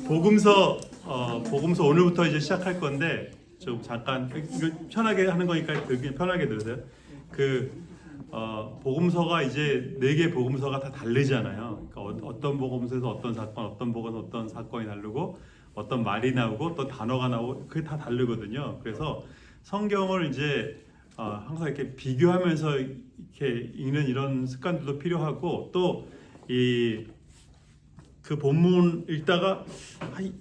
복음서 오늘부터 이제 시작할 건데 좀 잠깐 이거 편하게 하는 거니까 그냥 편하게 들으세요. 복음서가 이제 4개 복음서가 다 다르잖아요. 그러니까 어떤 복음서에서 어떤 사건, 어떤 복음서 어떤 사건이 다르고 어떤 말이 나오고 어떤 단어가 나오고 그게 다 다르거든요. 그래서 성경을 이제 항상 이렇게 비교하면서 이렇게 읽는 이런 습관들도 필요하고 또 그 본문 읽다가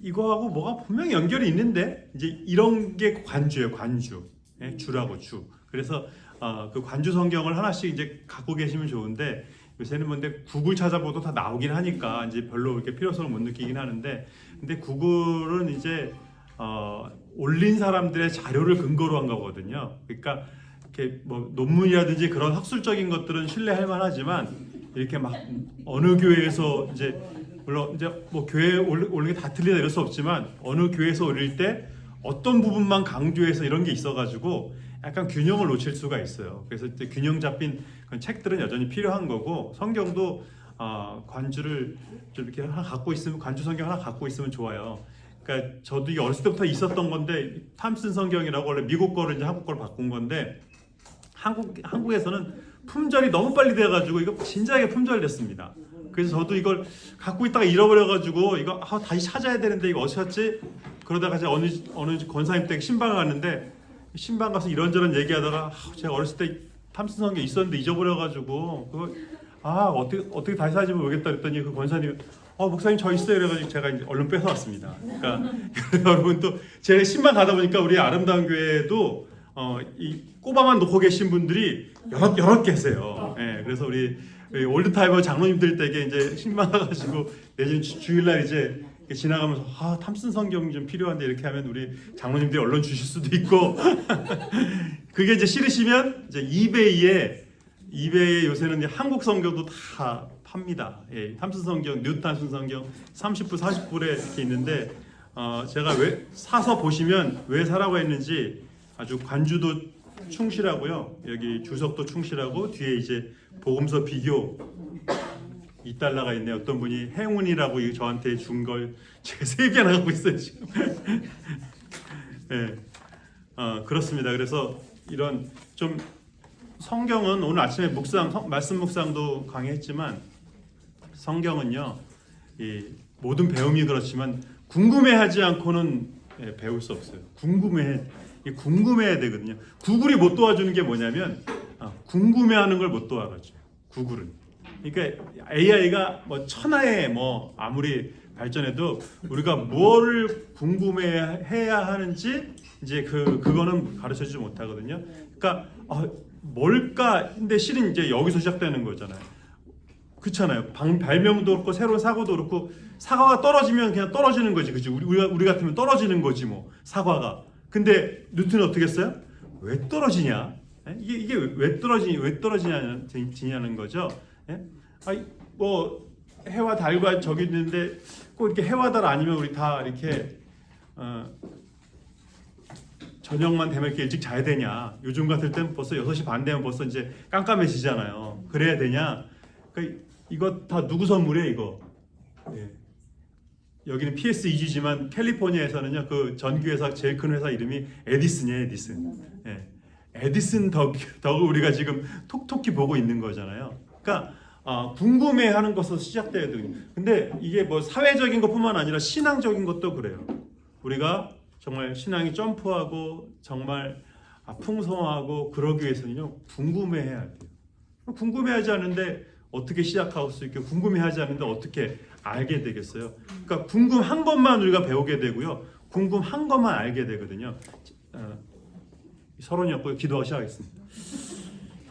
이거하고 뭐가 분명히 연결이 있는데 이제 이런 게 관주예요. 관주. 예, 주라고 주. 그래서 그 관주 성경을 하나씩 이제 갖고 계시면 좋은데 요새는 뭔데 구글 찾아봐도 다 나오긴 하니까 이제 별로 이렇게 필요성을 못 느끼긴 하는데 근데 구글은 이제 올린 사람들의 자료를 근거로 한 거거든요. 그러니까 이렇게 뭐 논문이라든지 그런 학술적인 것들은 신뢰할 만하지만 이렇게 막 어느 교회에서 이제 물론 이제 뭐 교회에 올리는 게 다 틀리다 이럴 수 없지만 어느 교회에서 올릴 때 어떤 부분만 강조해서 이런 게 있어가지고 약간 균형을 놓칠 수가 있어요. 그래서 이제 균형 잡힌 그런 책들은 여전히 필요한 거고 성경도 관주를 좀 이렇게 하나 갖고 있으면 관주 성경 하나 갖고 있으면 좋아요. 그러니까 저도 이게 어렸을 때부터 있었던 건데 탐슨 성경이라고 원래 미국 거를 이제 한국 거로 바꾼 건데 한국에서는 품절이 너무 빨리 돼가지고 이거 진작에 품절됐습니다. 그래서 저도 이걸 갖고 있다가 잃어버려가지고 이거 다시 찾아야 되는데 이거 어디 찾지? 그러다가 제가 어느 권사님 댁 신방 갔는데 신방 가서 이런저런 얘기하다가 제가 어렸을 때 탐슨 성경 있었는데 잊어버려가지고 그거 어떻게 다시 찾으면 모르겠다 그랬더니 그 권사님이 목사님 저 있어요 그래가지고 제가 이제 얼른 뺏어왔습니다. 그러니까 여러분 또 제가 신방 가다 보니까 우리 아름다운 교회도 이 꼬바만 놓고 계신 분들이 여러 계세요. 예, 그래서 우리 올드타이머 장로님들 댁에 이제 신방 가가지고 내년 주일날 이제 지나가면서 탐슨 성경 좀 필요한데 이렇게 하면 우리 장로님들이 얼른 주실 수도 있고 그게 이제 싫으시면 이제 이베이에 요새는 이제 한국 성경도 다 팝니다. 예, 탐슨 성경, 뉴 탐슨 성경 30불 40불에 이렇게 있는데 제가 왜 사서 보시면 왜 사라고 했는지 아주 관주도 충실하고요. 여기 주석도 충실하고 뒤에 이제 복음서 비교 2달러가 있네요. 어떤 분이 행운이라고 저한테 준 걸 제가 3개나 갖고 있어요 지금. 네, 그렇습니다. 그래서 이런 좀 성경은 오늘 아침에 말씀 묵상도 강의했지만 성경은요 이 모든 배움이 그렇지만 궁금해하지 않고는 배울 수 없어요. 궁금해야 되거든요. 구글이 못 도와주는 게 뭐냐면 궁금해하는 걸 못 도와가죠. 구글은. 그러니까 AI가 뭐 천하에 뭐 아무리 발전해도 우리가 뭐를 궁금해해야 하는지 이제 그거는 가르쳐주지 못하거든요. 그러니까 뭘까? 근데 실은 이제 여기서 시작되는 거잖아요. 그렇잖아요. 발명도 그렇고 새로운 사고도 그렇고 사과가 떨어지면 그냥 떨어지는 거지, 그렇지? 우리 같으면 떨어지는 거지 뭐 사과가. 근데 뉴턴은 어떻게 했어요? 왜 떨어지냐? 이게 왜 떨어지냐는 거죠. 뭐 해와 달과 저기 있는데 꼭 이렇게 해와 달 아니면 우리 다 이렇게 저녁만 되면 이렇게 일찍 자야 되냐? 요즘 같을 땐 벌써 6시 반 되면 벌써 이제 깜깜해지잖아요. 그래야 되냐? 그러니까 이거 다 누구 선물이에요, 이거? 예. 여기는 PS2G지만 캘리포니아에서는요 그 전기회사 제일 큰 회사 이름이 에디슨이에요. 에디슨. 예. 에디슨 덕을 우리가 지금 톡톡히 보고 있는 거잖아요. 그러니까 궁금해하는 것에서 시작돼야 되거든요. 근데 이게 뭐 사회적인 것뿐만 아니라 신앙적인 것도 그래요. 우리가 정말 신앙이 점프하고 정말 풍성하고 그러기 위해서는요 궁금해해야 돼요. 궁금해하지 않는데 어떻게 시작할 수 있게 궁금해하지 않는데 어떻게 알게 되겠어요? 그러니까 궁금한 것만 우리가 배우게 되고요. 궁금한 것만 알게 되거든요. 서론이었고요. 기도하고 시작하겠습니다.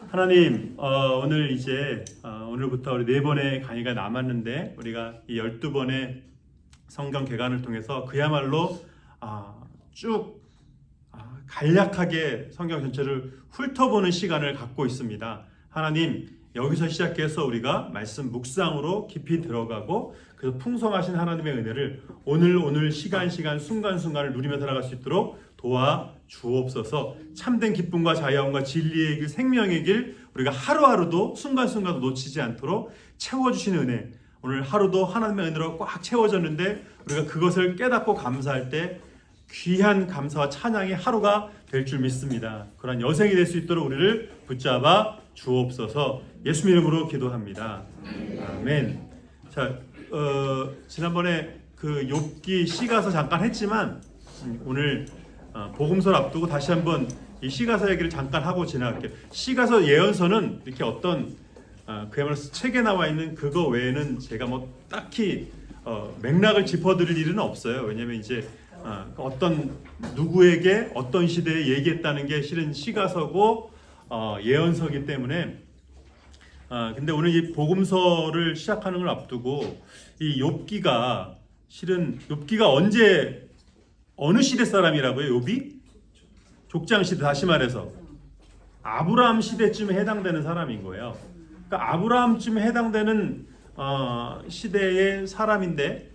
하나님, 오늘 이제 오늘부터 우리 4번의 강의가 남았는데 우리가 이 12번의 성경 개관을 통해서 그야말로 쭉 간략하게 성경 전체를 훑어보는 시간을 갖고 있습니다. 하나님, 여기서 시작해서 우리가 말씀 묵상으로 깊이 들어가고 그래서 풍성하신 하나님의 은혜를 오늘 시간 순간순간을 누리며 살아갈 수 있도록 도와 주옵소서. 참된 기쁨과 자유함과 진리의 길 생명의 길 우리가 하루하루도 순간순간도 놓치지 않도록 채워주시는 은혜 오늘 하루도 하나님의 은혜로 꽉 채워졌는데 우리가 그것을 깨닫고 감사할 때 귀한 감사와 찬양의 하루가 될 줄 믿습니다. 그러한 여생이 될 수 있도록 우리를 붙잡아 주옵소서. 예수 이름으로 기도합니다. 아멘. 자, 지난번에 그 욥기 시가서 잠깐 했지만 오늘 복음서를 앞두고 다시 한번 이 시가서 얘기를 잠깐 하고 지나갈게요. 시가서 예언서는 이렇게 어떤 그야말로 책에 나와 있는 그거 외에는 제가 뭐 딱히 맥락을 짚어드릴 일은 없어요. 왜냐하면 이제 어떤 누구에게 어떤 시대에 얘기했다는 게 실은 시가서고 예언서기 때문에 근데 오늘 이 복음서를 시작하는 걸 앞두고 이 욥기가 실은 욥기가 언제 어느 시대 사람이라고요? 욥이? 족장 시대, 다시 말해서 아브라함 시대쯤에 해당되는 사람인 거예요. 그러니까 아브라함쯤에 해당되는 시대의 사람인데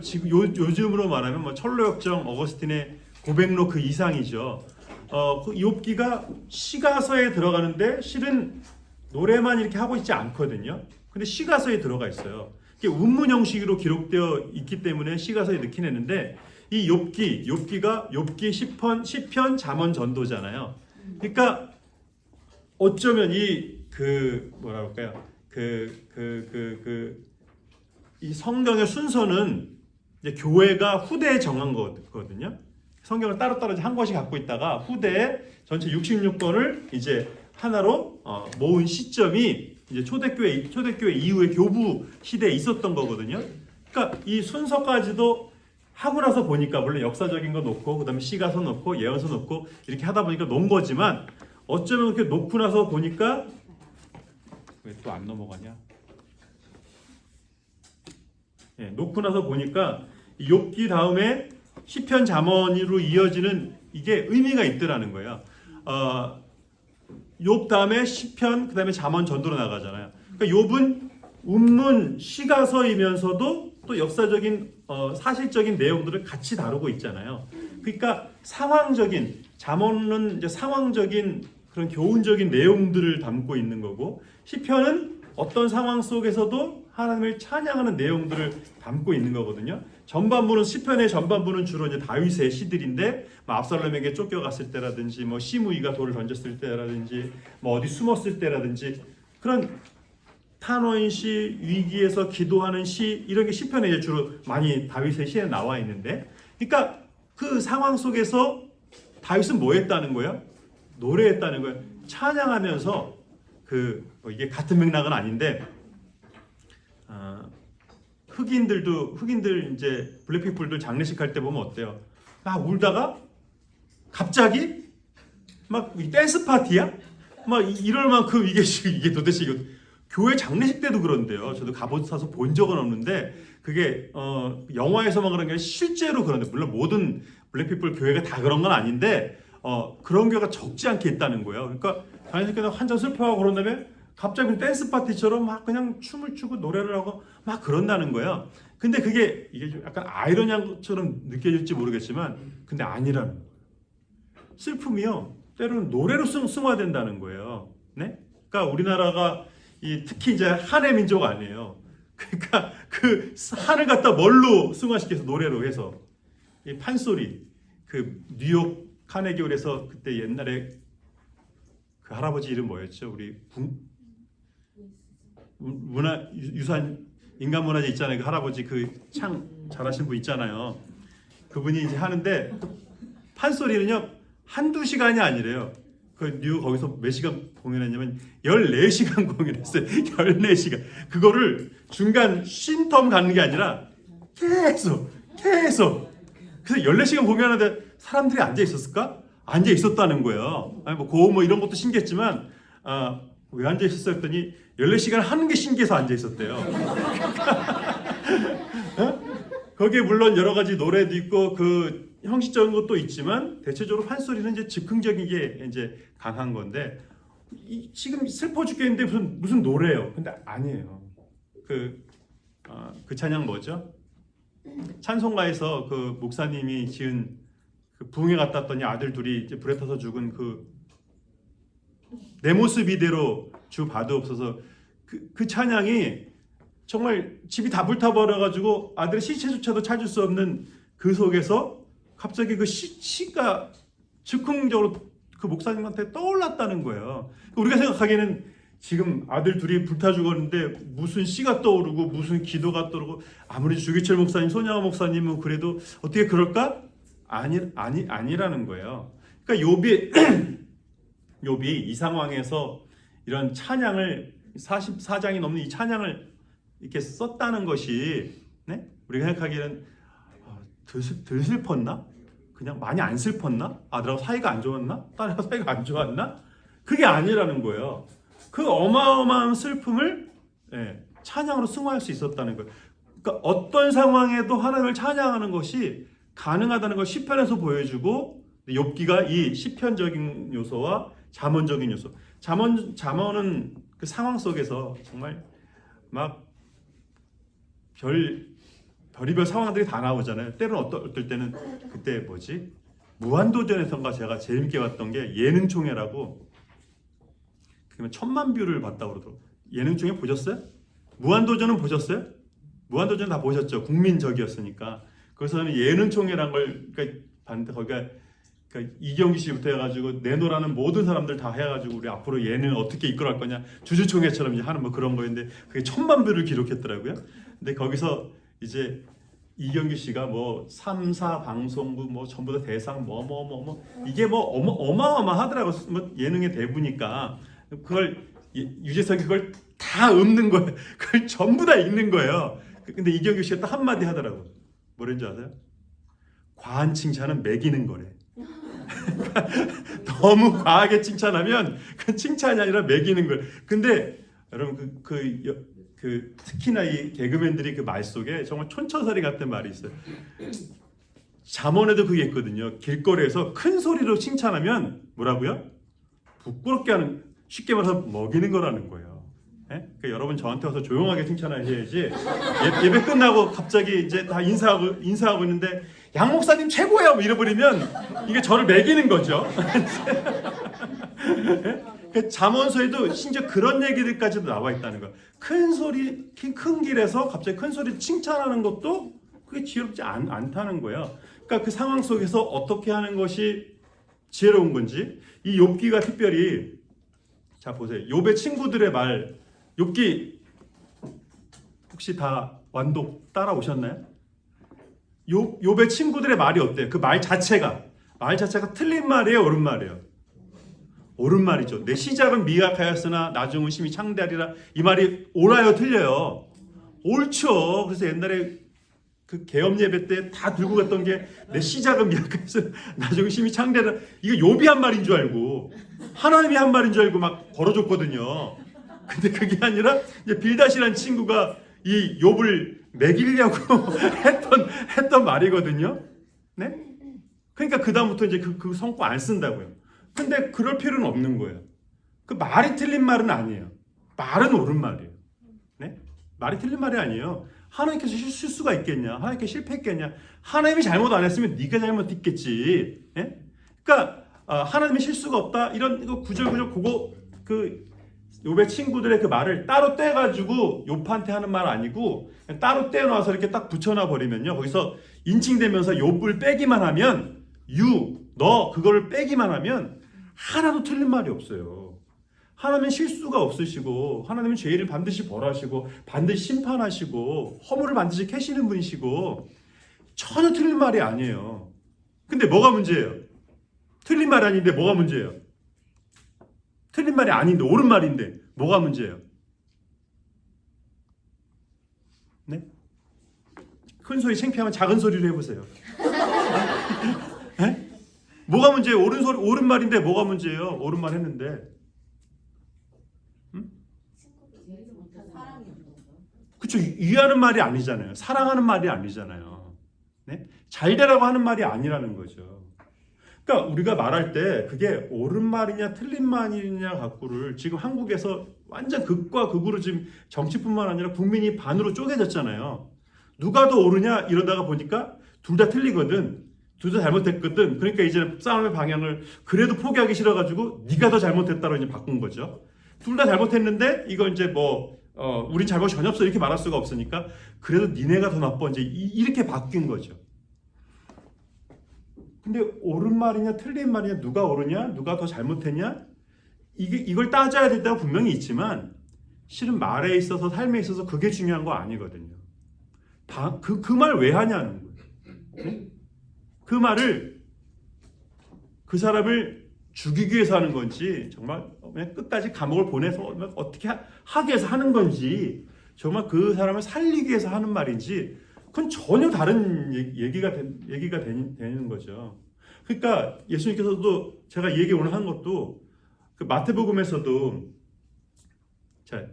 지금 요즘으로 말하면 뭐 철로역정, 어거스틴의 고백록 그 이상이죠. 그 욥기가 시가서에 들어가는데 실은 노래만 이렇게 하고 있지 않거든요. 근데 시가서에 들어가 있어요. 이게 운문 형식으로 기록되어 있기 때문에 시가서에 넣긴 했는데 이 욥기가 욥기 시편, 잠언, 전도잖아요. 그러니까 어쩌면 뭐라 그럴까요? 이 성경의 순서는 이제 교회가 후대에 정한 거거든요. 성경을 따로따로 한 권씩 갖고 있다가 후대에 전체 66권을 이제 하나로 모은 시점이 이제 초대교회 이후의 교부 시대에 있었던 거거든요. 그러니까 이 순서까지도 하고 나서 보니까 물론 역사적인 거 놓고 그다음에 시가서 놓고 예언서 놓고 이렇게 하다 보니까 놓은 거지만 어쩌면 이렇게 놓고 나서 보니까 왜 또 안 넘어가냐? 네, 놓고 나서 보니까 욥기 다음에 시편 잠언으로 이어지는 이게 의미가 있더라는 거예요. 욥 다음에 시편 그다음에 잠언 전도로 나가잖아요. 그러니까 욥은 운문 시가서이면서도 또 역사적인 사실적인 내용들을 같이 다루고 있잖아요. 그러니까 상황적인 잠언은 이제 상황적인 그런 교훈적인 내용들을 담고 있는 거고 시편은 어떤 상황 속에서도 하나님을 찬양하는 내용들을 담고 있는 거거든요. 전반부는 시편의 전반부는 주로 이제 다윗의 시들인데 뭐 압살롬에게 쫓겨갔을 때라든지 뭐 시므이가 돌을 던졌을 때라든지 뭐 어디 숨었을 때라든지 그런 탄원인 시, 위기에서 기도하는 시 이런 게 시편에 이제 주로 많이 다윗의 시에 나와 있는데 그러니까 그 상황 속에서 다윗은 뭐 했다는 거예요? 노래했다는 거예요. 찬양하면서 이게 같은 맥락은 아닌데 흑인들 이제 블랙피플들 장례식 할 때 보면 어때요? 막 울다가 갑자기 막 댄스 파티야? 막 이럴 만큼 이게 도대체 이거 교회 장례식 때도 그런데요. 저도 가보셔서 본 적은 없는데 그게 영화에서만 그런 게 아니라 실제로 그런데 물론 모든 블랙피플 교회가 다 그런 건 아닌데 그런 교회가 적지 않게 있다는 거예요. 그러니까 장례식에서 한참 슬퍼하고 그런 다음에 갑자기 댄스 파티처럼 막 그냥 춤을 추고 노래를 하고 막 그런다는 거예요. 근데 이게 좀 약간 아이러니처럼 느껴질지 모르겠지만 근데 아니라는 거예요. 슬픔이요. 때로는 노래로 승화된다는 거예요. 네? 그러니까 우리나라가 특히 이제 한의 민족 아니에요. 그러니까 그 한을 갖다 뭘로 승화시켜서 노래로 해서 이 판소리 뉴욕 카네기홀에서 그때 옛날에 그 할아버지 이름 뭐였죠? 우리 유산 인간문화재 있잖아요. 그 할아버지 창 잘하신 분 있잖아요. 그분이 이제 하는데 판소리는요 한두 시간이 아니래요. 뉴욕 거기서 몇 시간 공연했냐면 14시간 공연했어요. 14시간. 그거를 중간 쉼텀 가는 게 아니라 계속. 그래서 14시간 공연하는데 사람들이 앉아 있었을까? 앉아 있었다는 거예요. 아니 뭐 고음 뭐 이런 것도 신기했지만 왜 앉아 있었어 했더니 14시간 하는 게 신기해서 앉아 있었대요. 거기에 물론 여러 가지 노래도 있고 형식적인 것도 있지만 대체적으로 판소리는 이제 즉흥적인 게 이제 강한 건데 지금 슬퍼 죽겠는데 무슨 노래예요. 근데 아니에요. 그 찬양 뭐죠? 찬송가에서 그 목사님이 지은 부흥회 갔다 왔더니 아들 둘이 이제 불에 타서 죽은 내 모습 이대로 주 봐도 없어서 그 찬양이 정말 집이 다 불타버려가지고 아들의 시체조차도 찾을 수 없는 그 속에서 갑자기 그 시가 즉흥적으로 그 목사님한테 떠올랐다는 거예요. 우리가 생각하기에는 지금 아들 둘이 불타 죽었는데 무슨 시가 떠오르고 무슨 기도가 떠오르고 아무리 주기철 목사님, 손양호 목사님은 그래도 어떻게 그럴까? 아니라는 거예요. 그러니까 욥이 이 상황에서 이런 찬양을 44장이 넘는 이 찬양을 이렇게 썼다는 것이 네? 우리가 생각하기에는 덜 슬펐나? 그냥 많이 안 슬펐나? 아들하고 사이가 안 좋았나? 딸하고 사이가 안 좋았나? 그게 아니라는 거예요. 그 어마어마한 슬픔을 찬양으로 승화할 수 있었다는 거예요. 그러니까 어떤 상황에도 하나님을 찬양하는 것이 가능하다는 걸 시편에서 보여주고 욥기가 이 시편적인 요소와 잠언적인 요소. 잠언은 그 상황 속에서 정말 막 별의별 상황들이 다 나오잖아요. 때로는 어떨 때는 그때 무한도전에선가 제가 재밌게 봤던 게 예능총회라고 그러면 1000만 뷰를 봤다고 그러더라고요. 예능총회 보셨어요? 무한도전은 보셨어요? 무한도전 다 보셨죠? 국민적이었으니까. 그래서는 예능총회란 걸 봤는데 거기가 그러니까 이경규 씨부터 해가지고 내노라는 모든 사람들 다 해가지고 우리 앞으로 예능 어떻게 이끌어갈 거냐 주주총회처럼 이제 하는 뭐 그런 거였는데 그게 1000만 뷰를 기록했더라고요. 근데 거기서 이제 이경규 씨가 뭐 3사 방송부 뭐 전부 다 대상 이게 뭐 어마어마하더라고. 뭐 예능의 대부니까 그걸 유재석이 그걸 다 읊는 거예요. 그걸 전부 다 읽는 거예요. 근데 이경규 씨가 딱 한마디 하더라고. 뭐랬는지 아세요? 과한 칭찬은 매기는 거래. 너무 과하게 칭찬하면 그 칭찬이 아니라 매기는 거예요. 근데 여러분 특히나 이 개그맨들이 그 말 속에 정말 촌철살인 같은 말이 있어요. 잠언에도 그게 있거든요. 길거리에서 큰 소리로 칭찬하면 뭐라고요? 부끄럽게 하는, 쉽게 말해서 먹이는 거라는 거예요. 그러니까 여러분 저한테 와서 조용하게 칭찬하셔야지 예배 끝나고 갑자기 이제 다 인사하고 있는데 양 목사님 최고예요 뭐 이래버리면 이게 저를 매기는 거죠. 그 잠언서에도 심지어 그런 얘기들까지도 나와 있다는 거야. 큰 길에서 갑자기 큰 소리 칭찬하는 것도 그게 지혜롭지 않다는 거예요. 그러니까 그 상황 속에서 어떻게 하는 것이 지혜로운 건지 이 욥기가 특별히 자 보세요. 욥의 친구들의 말 욥기 혹시 다 완독 따라오셨나요? 욥의 친구들의 말이 어때요? 그 말 자체가 틀린 말이에요, 옳은 말이에요? 옳은 말이죠. 내 시작은 미약하였으나 나중은 심히 창대하리라. 이 말이 옳아요, 틀려요? 옳죠. 그래서 옛날에 그 계엄 예배 때 다 들고 갔던 게 내 시작은 미약하였으나 나중은 심히 창대하리라. 이거 욥이 한 말인 줄 알고 하나님이 한 말인 줄 알고 막 걸어줬거든요. 근데 그게 아니라 이제 빌닷이라는 친구가 이 욥을 매기려고 했던 말이거든요. 네? 그러니까 그 다음부터 이제 그 성구 안 쓴다고요. 근데 그럴 필요는 없는 거예요. 그 말이 틀린 말은 아니에요. 말은 옳은 말이에요. 네? 말이 틀린 말이 아니에요. 하나님께서 실수가 있겠냐? 하나님께서 실패했겠냐? 하나님이 잘못 안 했으면 네가 잘못했겠지. 네? 그러니까 하나님의 실수가 없다. 이런 구절구절 그거 그 욥의 친구들의 그 말을 따로 떼가지고 욥한테 하는 말 아니고 따로 떼어놔서 이렇게 딱 붙여놔 버리면요. 거기서 인칭되면서 욥을 빼기만 하면 너 그거를 빼기만 하면 하나도 틀린 말이 없어요. 하나님은 실수가 없으시고 하나님은 죄를 반드시 벌하시고 반드시 심판하시고 허물을 반드시 캐시는 분이시고 전혀 틀린 말이 아니에요. 근데 뭐가 문제예요? 틀린 말이 아닌데 뭐가 문제예요? 틀린 말이 아닌데 옳은 말인데 뭐가 문제예요? 네? 큰 소리 창피하면 작은 소리로 해보세요. 네? 뭐가 문제예요? 옳은 말인데 뭐가 문제예요? 옳은 말 했는데. 그렇죠. 위하는 말이 아니잖아요. 사랑하는 말이 아니잖아요. 네? 잘 되라고 하는 말이 아니라는 거죠. 그러니까 우리가 말할 때 그게 옳은 말이냐 틀린 말이냐 갖고를 지금 한국에서 완전 극과 극으로 지금 정치뿐만 아니라 국민이 반으로 쪼개졌잖아요. 누가 더 옳으냐 이러다가 보니까 둘 다 틀리거든. 둘 다 잘못했거든. 그러니까 이제 싸움의 방향을 그래도 포기하기 싫어가지고 네가 더 잘못했다고 이제 바꾼 거죠. 둘 다 잘못했는데 이거 이제 뭐 우린 잘못 전혀 없어 이렇게 말할 수가 없으니까 그래도 니네가 더 나빠 이제 이렇게 바뀐 거죠. 근데 옳은 말이냐 틀린 말이냐 누가 옳으냐 누가 더 잘못했냐 이걸 따져야 될 때가 분명히 있지만 실은 말에 있어서 삶에 있어서 그게 중요한 거 아니거든요. 그 말 왜 하냐는 거예요. 그 말을 그 사람을 죽이기 위해서 하는 건지 정말 그냥 끝까지 감옥을 보내서 어떻게 하기 위해서 하는 건지 정말 그 사람을 살리기 위해서 하는 말인지 그건 전혀 다른 얘기가 되는 거죠. 그러니까 예수님께서도 제가 얘기 오늘 한 것도 그 마태복음에서도 자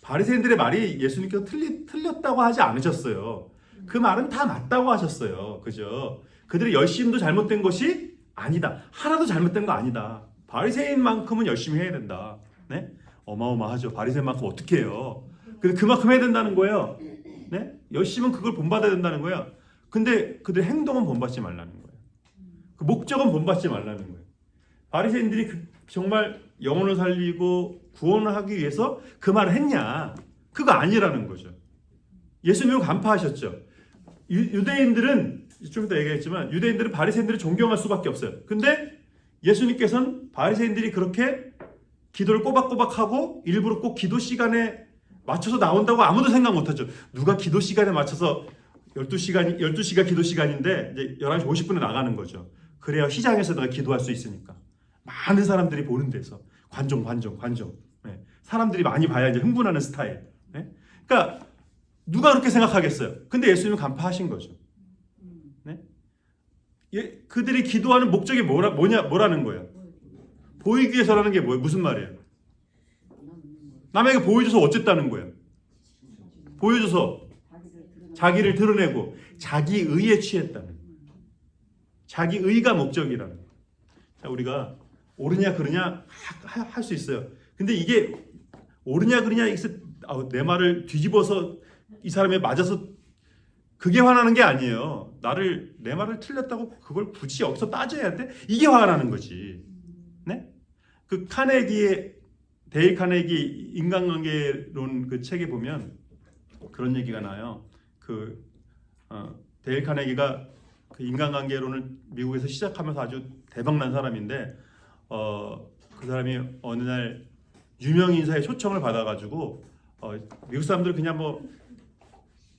바리새인들의 말이 예수님께서 틀렸다고 하지 않으셨어요. 그 말은 다 맞다고 하셨어요. 그죠? 그들의 열심도 잘못된 것이 아니다. 하나도 잘못된 거 아니다. 바리새인만큼은 열심히 해야 된다. 네? 어마어마하죠. 바리새인만큼 어떻게 해요? 근데 그만큼 해야 된다는 거예요. 네? 열심은 그걸 본받아야 된다는 거예요. 근데 그들의 행동은 본받지 말라는 거예요. 그 목적은 본받지 말라는 거예요. 바리새인들이 정말 영혼을 살리고 구원을 하기 위해서 그 말을 했냐? 그거 아니라는 거죠. 예수님은 간파하셨죠. 유대인들은 좀 이따 얘기했지만 유대인들은 바리새인들을 존경할 수밖에 없어요. 근데 예수님께서는 바리새인들이 그렇게 기도를 꼬박꼬박하고 일부러 꼭 기도 시간에 맞춰서 나온다고 아무도 생각 못하죠. 누가 기도 시간에 맞춰서 12시가 기도 시간인데 이제 11시 50분에 나가는 거죠. 그래야 시장에서 내가 기도할 수 있으니까. 많은 사람들이 보는 데서 관종. 네. 사람들이 많이 봐야 이제 흥분하는 스타일. 네? 그러니까 누가 그렇게 생각하겠어요? 근데 예수님은 간파하신 거죠. 네? 그들이 기도하는 목적이 뭐라는 거예요? 보이기 위해서라는 게 뭐예요? 무슨 말이에요? 남에게 보여줘서 어쨌다는 거예요? 보여줘서 자기를 드러내고 자기 의에 취했다는 거예요. 자기 의가 목적이라는 거예요. 자, 우리가 옳으냐 그르냐 할 수 있어요. 근데 이게 옳으냐 그르냐 내 말을 뒤집어서 이 사람에 맞아서 그게 화나는 게 아니에요. 내 말을 틀렸다고 그걸 굳이 여기서 따져야 돼? 이게 화가 나는 거지. 네? 그 데일 카네기 인간관계론 그 책에 보면 그런 얘기가 나요. 데일 카네기가 그 인간관계론을 미국에서 시작하면서 아주 대박난 사람인데 그 사람이 어느 날 유명 인사의 초청을 받아가지고 미국 사람들 그냥 뭐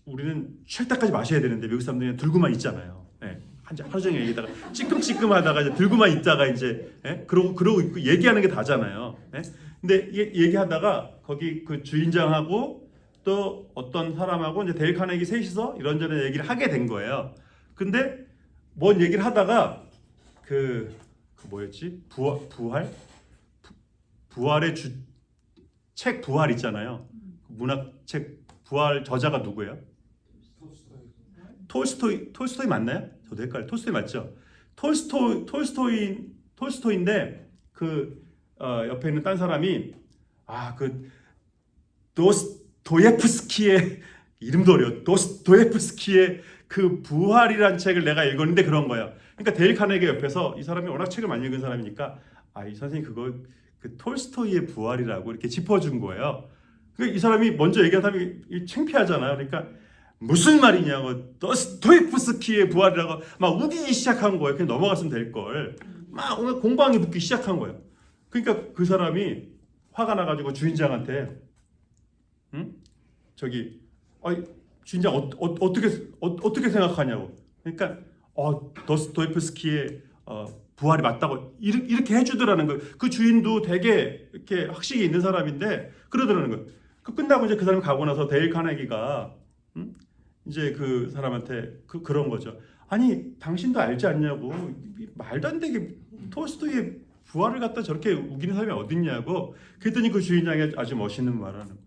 우리는 쉴 때까지 마셔야 되는데 미국 사람들이 그냥 들고만 있잖아요. 네. 하루 종일 얘기다가 찌끔찌끔하다가 이제 들고만 있다가 이제 그러고 있고 얘기하는 게 다잖아요. 네. 근데 얘기하다가 거기 그 주인장하고 또 어떤 사람하고 이제 데일 카네기 셋이서 이런저런 얘기를 하게 된 거예요. 근데 뭔 얘기를 하다가 그 뭐였지? 부활의 책 부활 있잖아요. 문학책 부활 저자가 누구예요? 톨스토이 맞나요? 저도 헷갈려. 톨스토이 맞죠? 톨스토이인데 옆에 있는 딴 사람이 도스토예프스키의 이름도 어려워. 도스토예프스키의 그 부활이란 책을 내가 읽었는데 그런 거예요. 그러니까 데일 카네기 옆에서 이 사람이 워낙 책을 많이 읽은 사람이니까 이 선생님 그 톨스토이의 부활이라고 이렇게 짚어준 거예요. 그러니까 이 사람이 먼저 얘기한 사람이 창피하잖아요. 그러니까 무슨 말이냐고 도스토예프스키의 부활이라고 막 우기기 시작한 거예요. 그냥 넘어갔으면 될 걸. 막 공방이 붙기 시작한 거예요. 그러니까 그 사람이 화가 나가지고 주인장한테 주인장 어떻게 생각하냐고. 그러니까 도스토예프스키의 부활이 맞다고 이렇게 해주더라는 거예요. 그 주인도 되게 이렇게 학식이 있는 사람인데 그러더라는 거예요. 끝나고 이제 그 사람이 가고 나서 데일 카네기가 이제 그 사람한테 그런 거죠. 아니 당신도 알지 않냐고. 말도 안 되게 톨스토이의 부활을 갖다 저렇게 우기는 사람이 어딨냐고. 그랬더니 그 주인장이 아주 멋있는 말을 하는 거예요.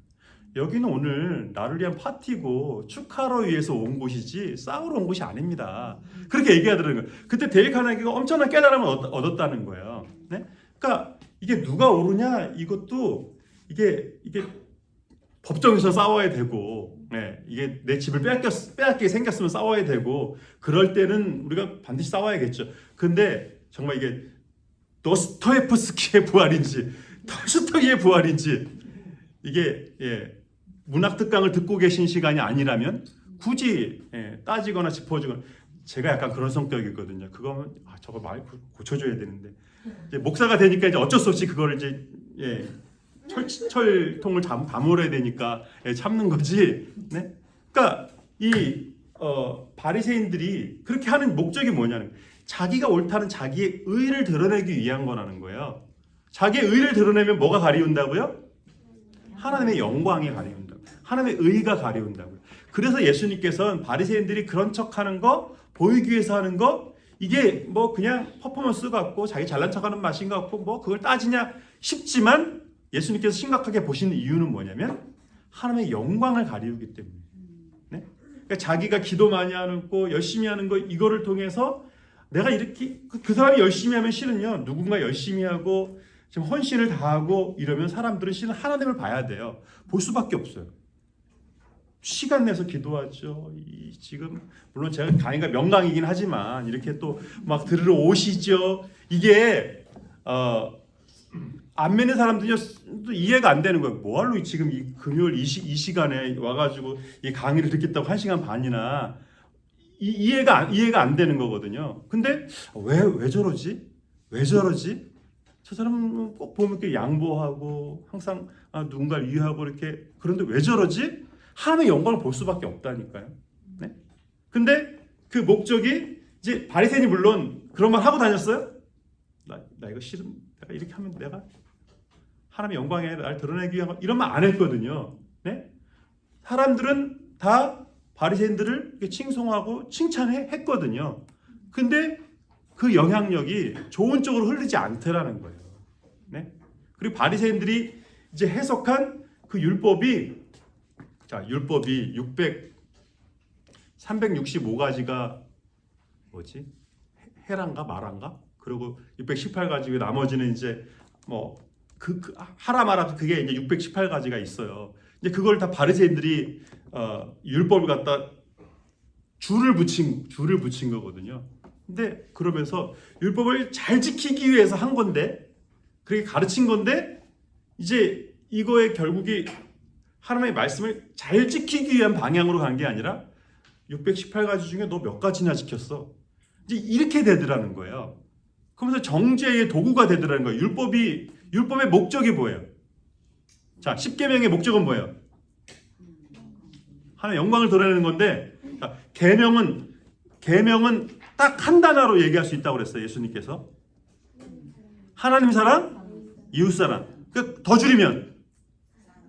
여기는 오늘 나를 위한 파티고 축하로 위해서 온 곳이지 싸우러 온 곳이 아닙니다. 그렇게 얘기하더라고요. 그때 데일 카네기가 엄청난 깨달음을 얻었다는 거예요. 네? 그러니까 이게 누가 옳으냐 이것도 이게 법정에서 싸워야 되고, 네, 이게 내 집을 빼앗기게 생겼으면 싸워야 되고, 그럴 때는 우리가 반드시 싸워야겠죠. 근데 정말 이게 도스토예프스키의 부활인지 톨스토이의 부활인지 이게 문학 특강을 듣고 계신 시간이 아니라면 굳이 따지거나 짚어주거나 제가 약간 그런 성격이거든요. 그거면 저거 많이 고쳐줘야 되는데 이제 목사가 되니까 이제 어쩔 수 없이 그거를 이제 철통을 다물어야 되니까 참는 거지. 네? 그러니까 이 바리새인들이 그렇게 하는 목적이 뭐냐는 자기가 옳다는 자기의 의를 드러내기 위한 거라는 거예요. 자기의 의를 드러내면 뭐가 가리운다고요? 하나님의 영광이 가리운다고. 하나님의 의가 가리운다고요. 그래서 예수님께서는 바리새인들이 그런 척하는 거, 보이기 위해서 하는 거, 이게 뭐 그냥 퍼포먼스 같고 자기 잘난 척하는 맛인 것 같고 뭐 그걸 따지냐 싶지만 예수님께서 심각하게 보시는 이유는 뭐냐면 하나님의 영광을 가리우기 때문에. 네? 그러니까 자기가 기도 많이 하는 거, 열심히 하는 거 이거를 통해서 내가 이렇게 그 사람이 열심히 하면 실은요 누군가 열심히 하고 지금 헌신을 다하고 이러면 사람들은 실은 하나님을 봐야 돼요. 볼 수밖에 없어요. 시간 내서 기도하죠. 지금 물론 제가 강의가 명강이긴 하지만 이렇게 또 막 들으러 오시죠. 이게 안 믿는 사람들이 또 이해가 안 되는 거예요. 뭐하러 지금 이 금요일 이 시간에 와가지고 이 강의를 듣겠다고 1시간 반이나 이해가 안 되는 거거든요. 근데 왜 저러지? 왜 저러지? 저 사람은 꼭 보면 이렇게 양보하고 항상 누군가를 위하고 이렇게 그런데 왜 저러지? 하나님의 영광을 볼 수밖에 없다니까요. 네? 근데 그 목적이 이제 바리새인이 물론 그런 말 하고 다녔어요. 나 이거 싫은 내가 이렇게 하면 내가 하나님의 영광에 날 드러내기 위한 이런 말 안 했거든요. 네? 사람들은 다 바리새인들을 칭송하고 칭찬했거든요. 근데 그 영향력이 좋은 쪽으로 흐르지 않더라는 거예요. 네? 그리고 바리새인들이 이제 해석한 그 율법이 365가지가 뭐지? 해란가 마란가? 그리고 618가지 나머지는 이제 뭐 하라마라 그게 이제 618가지가 있어요. 이제 그걸 다 바리새인들이 율법을 갖다 줄을 붙인 거거든요. 근데 그러면서 율법을 잘 지키기 위해서 한 건데 그렇게 가르친 건데 이제 이거의 결국이 하나님의 말씀을 잘 지키기 위한 방향으로 간 게 아니라 618가지 중에 너 몇 가지나 지켰어? 이제 이렇게 되더라는 거예요. 그러면서 정죄의 도구가 되더라는 거예요. 율법의 목적이 뭐예요? 자, 10계명의 목적은 뭐예요? 하나님의 영광을 드러내는 건데 계명은 딱 한 단어로 얘기할 수 있다고 그랬어요. 예수님께서 하나님 사랑, 이웃 사랑. 더 줄이면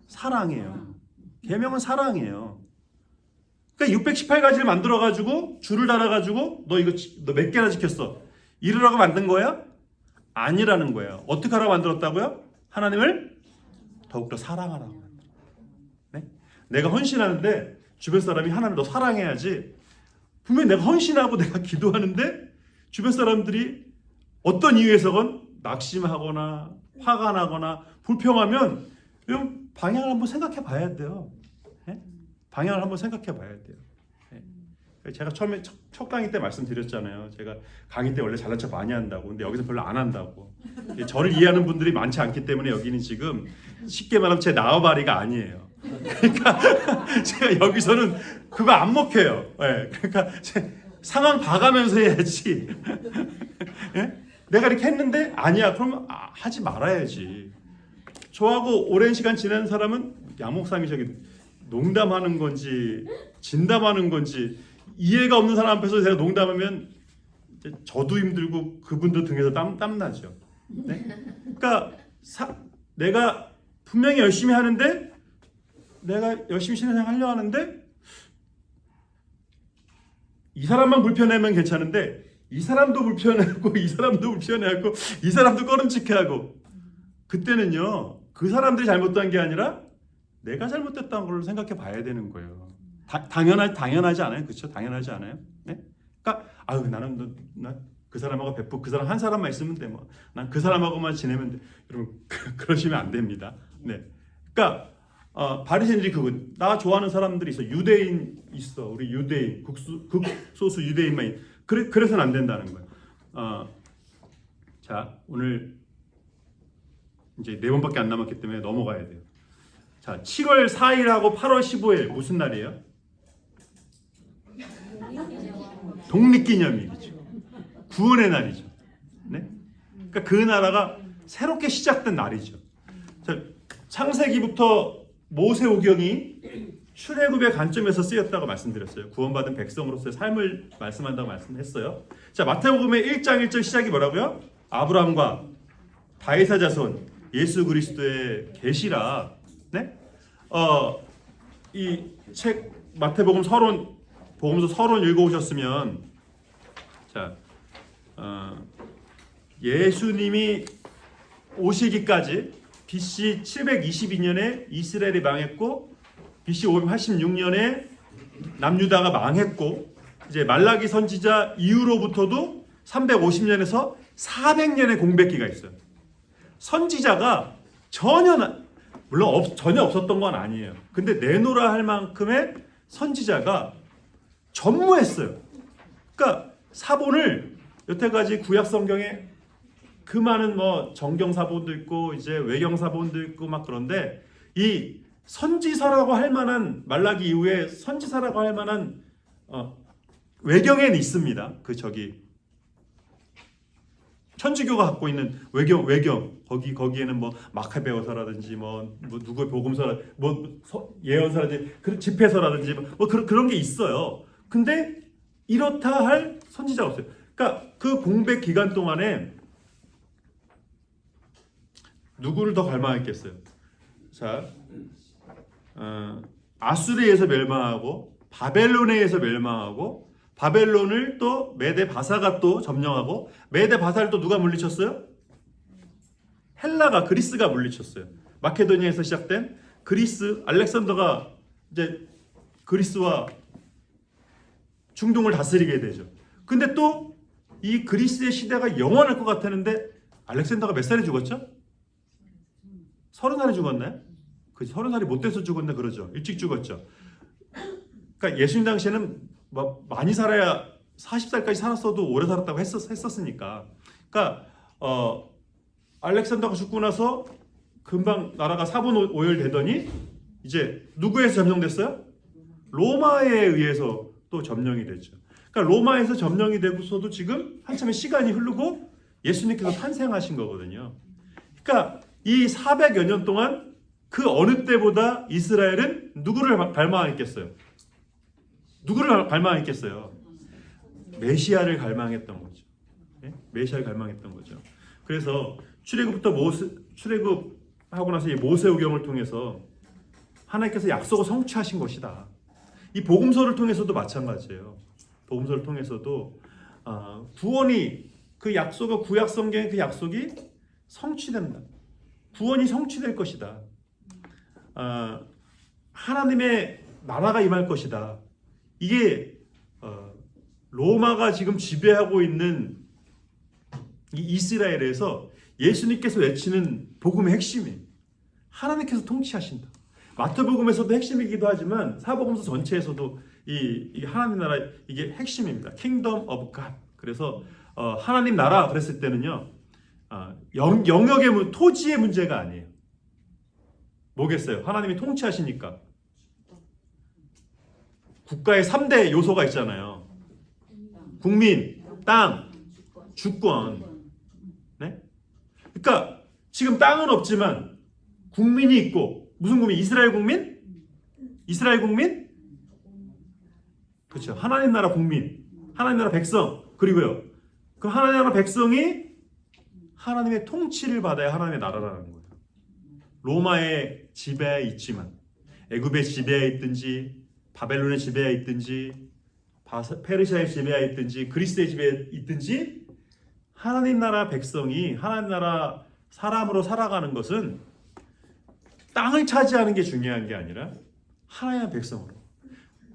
사랑이에요. 계명은 사랑이에요. 그러니까 618가지를 만들어 가지고 줄을 달아 가지고 너 몇 개나 지켰어? 이러라고 만든 거야? 아니라는 거예요. 어떻게 하라고 만들었다고요? 하나님을 더욱더 사랑하라고. 네? 내가 헌신하는데 주변 사람이 하나님을 더 사랑해야지. 분명히 내가 헌신하고 내가 기도하는데 주변 사람들이 어떤 이유에서건 낙심하거나 화가 나거나 불평하면 방향을 한번 생각해 봐야 돼요. 네? 방향을 한번 생각해 봐야 돼요. 네? 제가 처음에 첫 강의 때 말씀드렸잖아요. 제가 강의 때 원래 잘난 척 많이 한다고. 근데 여기서 별로 안 한다고. 저를 이해하는 분들이 많지 않기 때문에 여기는 지금 쉽게 말하면 제 나와바리가 아니에요. 그러니까 제가 여기서는 그거 안 먹혀요. 네? 그러니까 상황 봐가면서 해야지. 네? 내가 이렇게 했는데 아니야. 그러면 하지 말아야지. 저하고 오랜 시간 지낸 사람은 양 목사님이 저기 농담하는 건지 진담하는 건지 이해가 없는 사람 앞에서 제가 농담하면 저도 힘들고 그분도 등에서 땀 나죠. 네? 그러니까 내가 분명히 열심히 하는데 내가 열심히 신앙생활 하려고 하는데 이 사람만 불편하면 괜찮은데 이 사람도 불편하고 이 사람도 불편해하고 이 사람도 꺼름칙해하고 그때는요 그 사람들이 잘못한 게 아니라 내가 잘못됐다는 걸 생각해 봐야 되는 거예요. 당연하지 않아요? 그렇죠? 당연하지 않아요? 네? 그러니까 나는 그 사람하고 그 사람 한 사람만 있으면 돼. 뭐 난 그 사람하고만 지내면 돼. 여러분 그러시면 안 됩니다. 네. 그러니까 바리새인들이 나 좋아하는 사람들이 있어. 유대인 있어. 우리 유대인 극소수 유대인만 그래서는 안 된다는 거예요. 자 오늘 이제 4번밖에 안 남았기 때문에 넘어가야 돼요. 자, 7월 4일하고 8월 15일 무슨 날이에요? 독립기념일이죠. 구원의 날이죠. 네? 그러니까 그 나라가 새롭게 시작된 날이죠. 자, 창세기부터 모세오경이 출애굽의 관점에서 쓰였다고 말씀드렸어요. 구원받은 백성으로서의 삶을 말씀한다고 말씀했어요. 자, 마태복음의 1장 1절 시작이 뭐라고요? 아브라함과 다윗의 자손 예수 그리스도의 계시라. 네? 이 책 마태복음 서론 복음서 서론 읽어오셨으면 자, 예수님이 오시기까지 BC 722년에 이스라엘이 망했고 BC 586년에 남유다가 망했고 이제 말라기 선지자 이후로부터도 350년에서 400년의 공백기가 있어요. 선지자가 물론 전혀 없었던 건 아니에요. 근데 내노라 할 만큼의 선지자가 전무했어요. 그러니까 사본을 여태까지 구약 성경에 그 많은 뭐 정경 사본도 있고 이제 외경 사본도 있고 막 그런데 이 선지서라고 할 만한 말라기 이후에 선지서라고 할 만한 외경에는 있습니다. 그 저기 천주교가 갖고 있는 외경 거기에는 뭐 마카베오서라든지 뭐 누구의 복음서라 예언서라든지 집회서라든지 뭐 그런 게 있어요. 근데 이렇다 할 선지자가 없어요. 그러니까 그 공백 기간 동안에 누구를 더 갈망했겠어요? 자, 아수르에서 멸망하고 바벨론에 의해서 멸망하고 바벨론을 또 메데 바사가 또 점령하고 메데 바사를 또 누가 물리쳤어요? 그리스가 물리쳤어요. 마케도니아에서 시작된 그리스 알렉산더가 이제 그리스와 중동을 다스리게 되죠. 근데 또 이 그리스의 시대가 영원할 것 같았는데 알렉산더가 몇 살에 죽었죠? 30살에 죽었나요? 30살이 못 돼서 죽었나 그러죠. 일찍 죽었죠. 그러니까 예수님 당시에는 뭐 많이 살아야 40살까지 살았어도 오래 살았다고 했었으니까. 그러니까 알렉산더가 죽고 나서 금방 나라가 사분오열 되더니 이제 누구에서 점령됐어요? 로마에 의해서 또 점령이 됐죠. 그러니까 로마에서 점령이 되고서도 지금 한참의 시간이 흐르고 예수님께서 탄생하신 거거든요. 그러니까 이 400여 년 동안 그 어느 때보다 이스라엘은 누구를 갈망했겠어요? 누구를 갈망했겠어요? 메시아를 갈망했던 거죠. 네? 메시아를 갈망했던 거죠. 그래서 출애굽하고 나서 이 모세오경을 통해서 하나님께서 약속을 성취하신 것이다. 이 복음서를 통해서도 마찬가지예요. 복음서를 통해서도 구원이 그 약속과 구약 성경의 그 약속이 성취된다. 구원이 성취될 것이다. 하나님의 나라가 임할 것이다. 이게 로마가 지금 지배하고 있는 이 이스라엘에서 예수님께서 외치는 복음의 핵심이 하나님께서 통치하신다. 마태복음에서도 핵심이기도 하지만 사복음서 전체에서도 이 하나님 나라 이게 핵심입니다. Kingdom of God. 그래서 하나님 나라 그랬을 때는요 영역의 토지의 문제가 아니에요. 뭐겠어요? 하나님이 통치하시니까 국가의 3대 요소가 있잖아요. 국민, 땅, 주권. 네? 그러니까 지금 땅은 없지만 국민이 있고 무슨 국민? 이스라엘 국민? 이스라엘 국민? 그렇죠. 하나님 나라 국민, 하나님 나라 백성. 그리고요. 그 하나님 나라 백성이 하나님의 통치를 받아야 하나님의 나라라는 거예요. 로마의 지배에 있지만 애굽의 지배에 있든지 바벨론의 지배에 있든지 페르시아의 지배에 있든지 그리스의 지배에 있든지 하나님 나라 백성이 하나님 나라 사람으로 살아가는 것은 땅을 차지하는 게 중요한 게 아니라 하나님의 백성으로.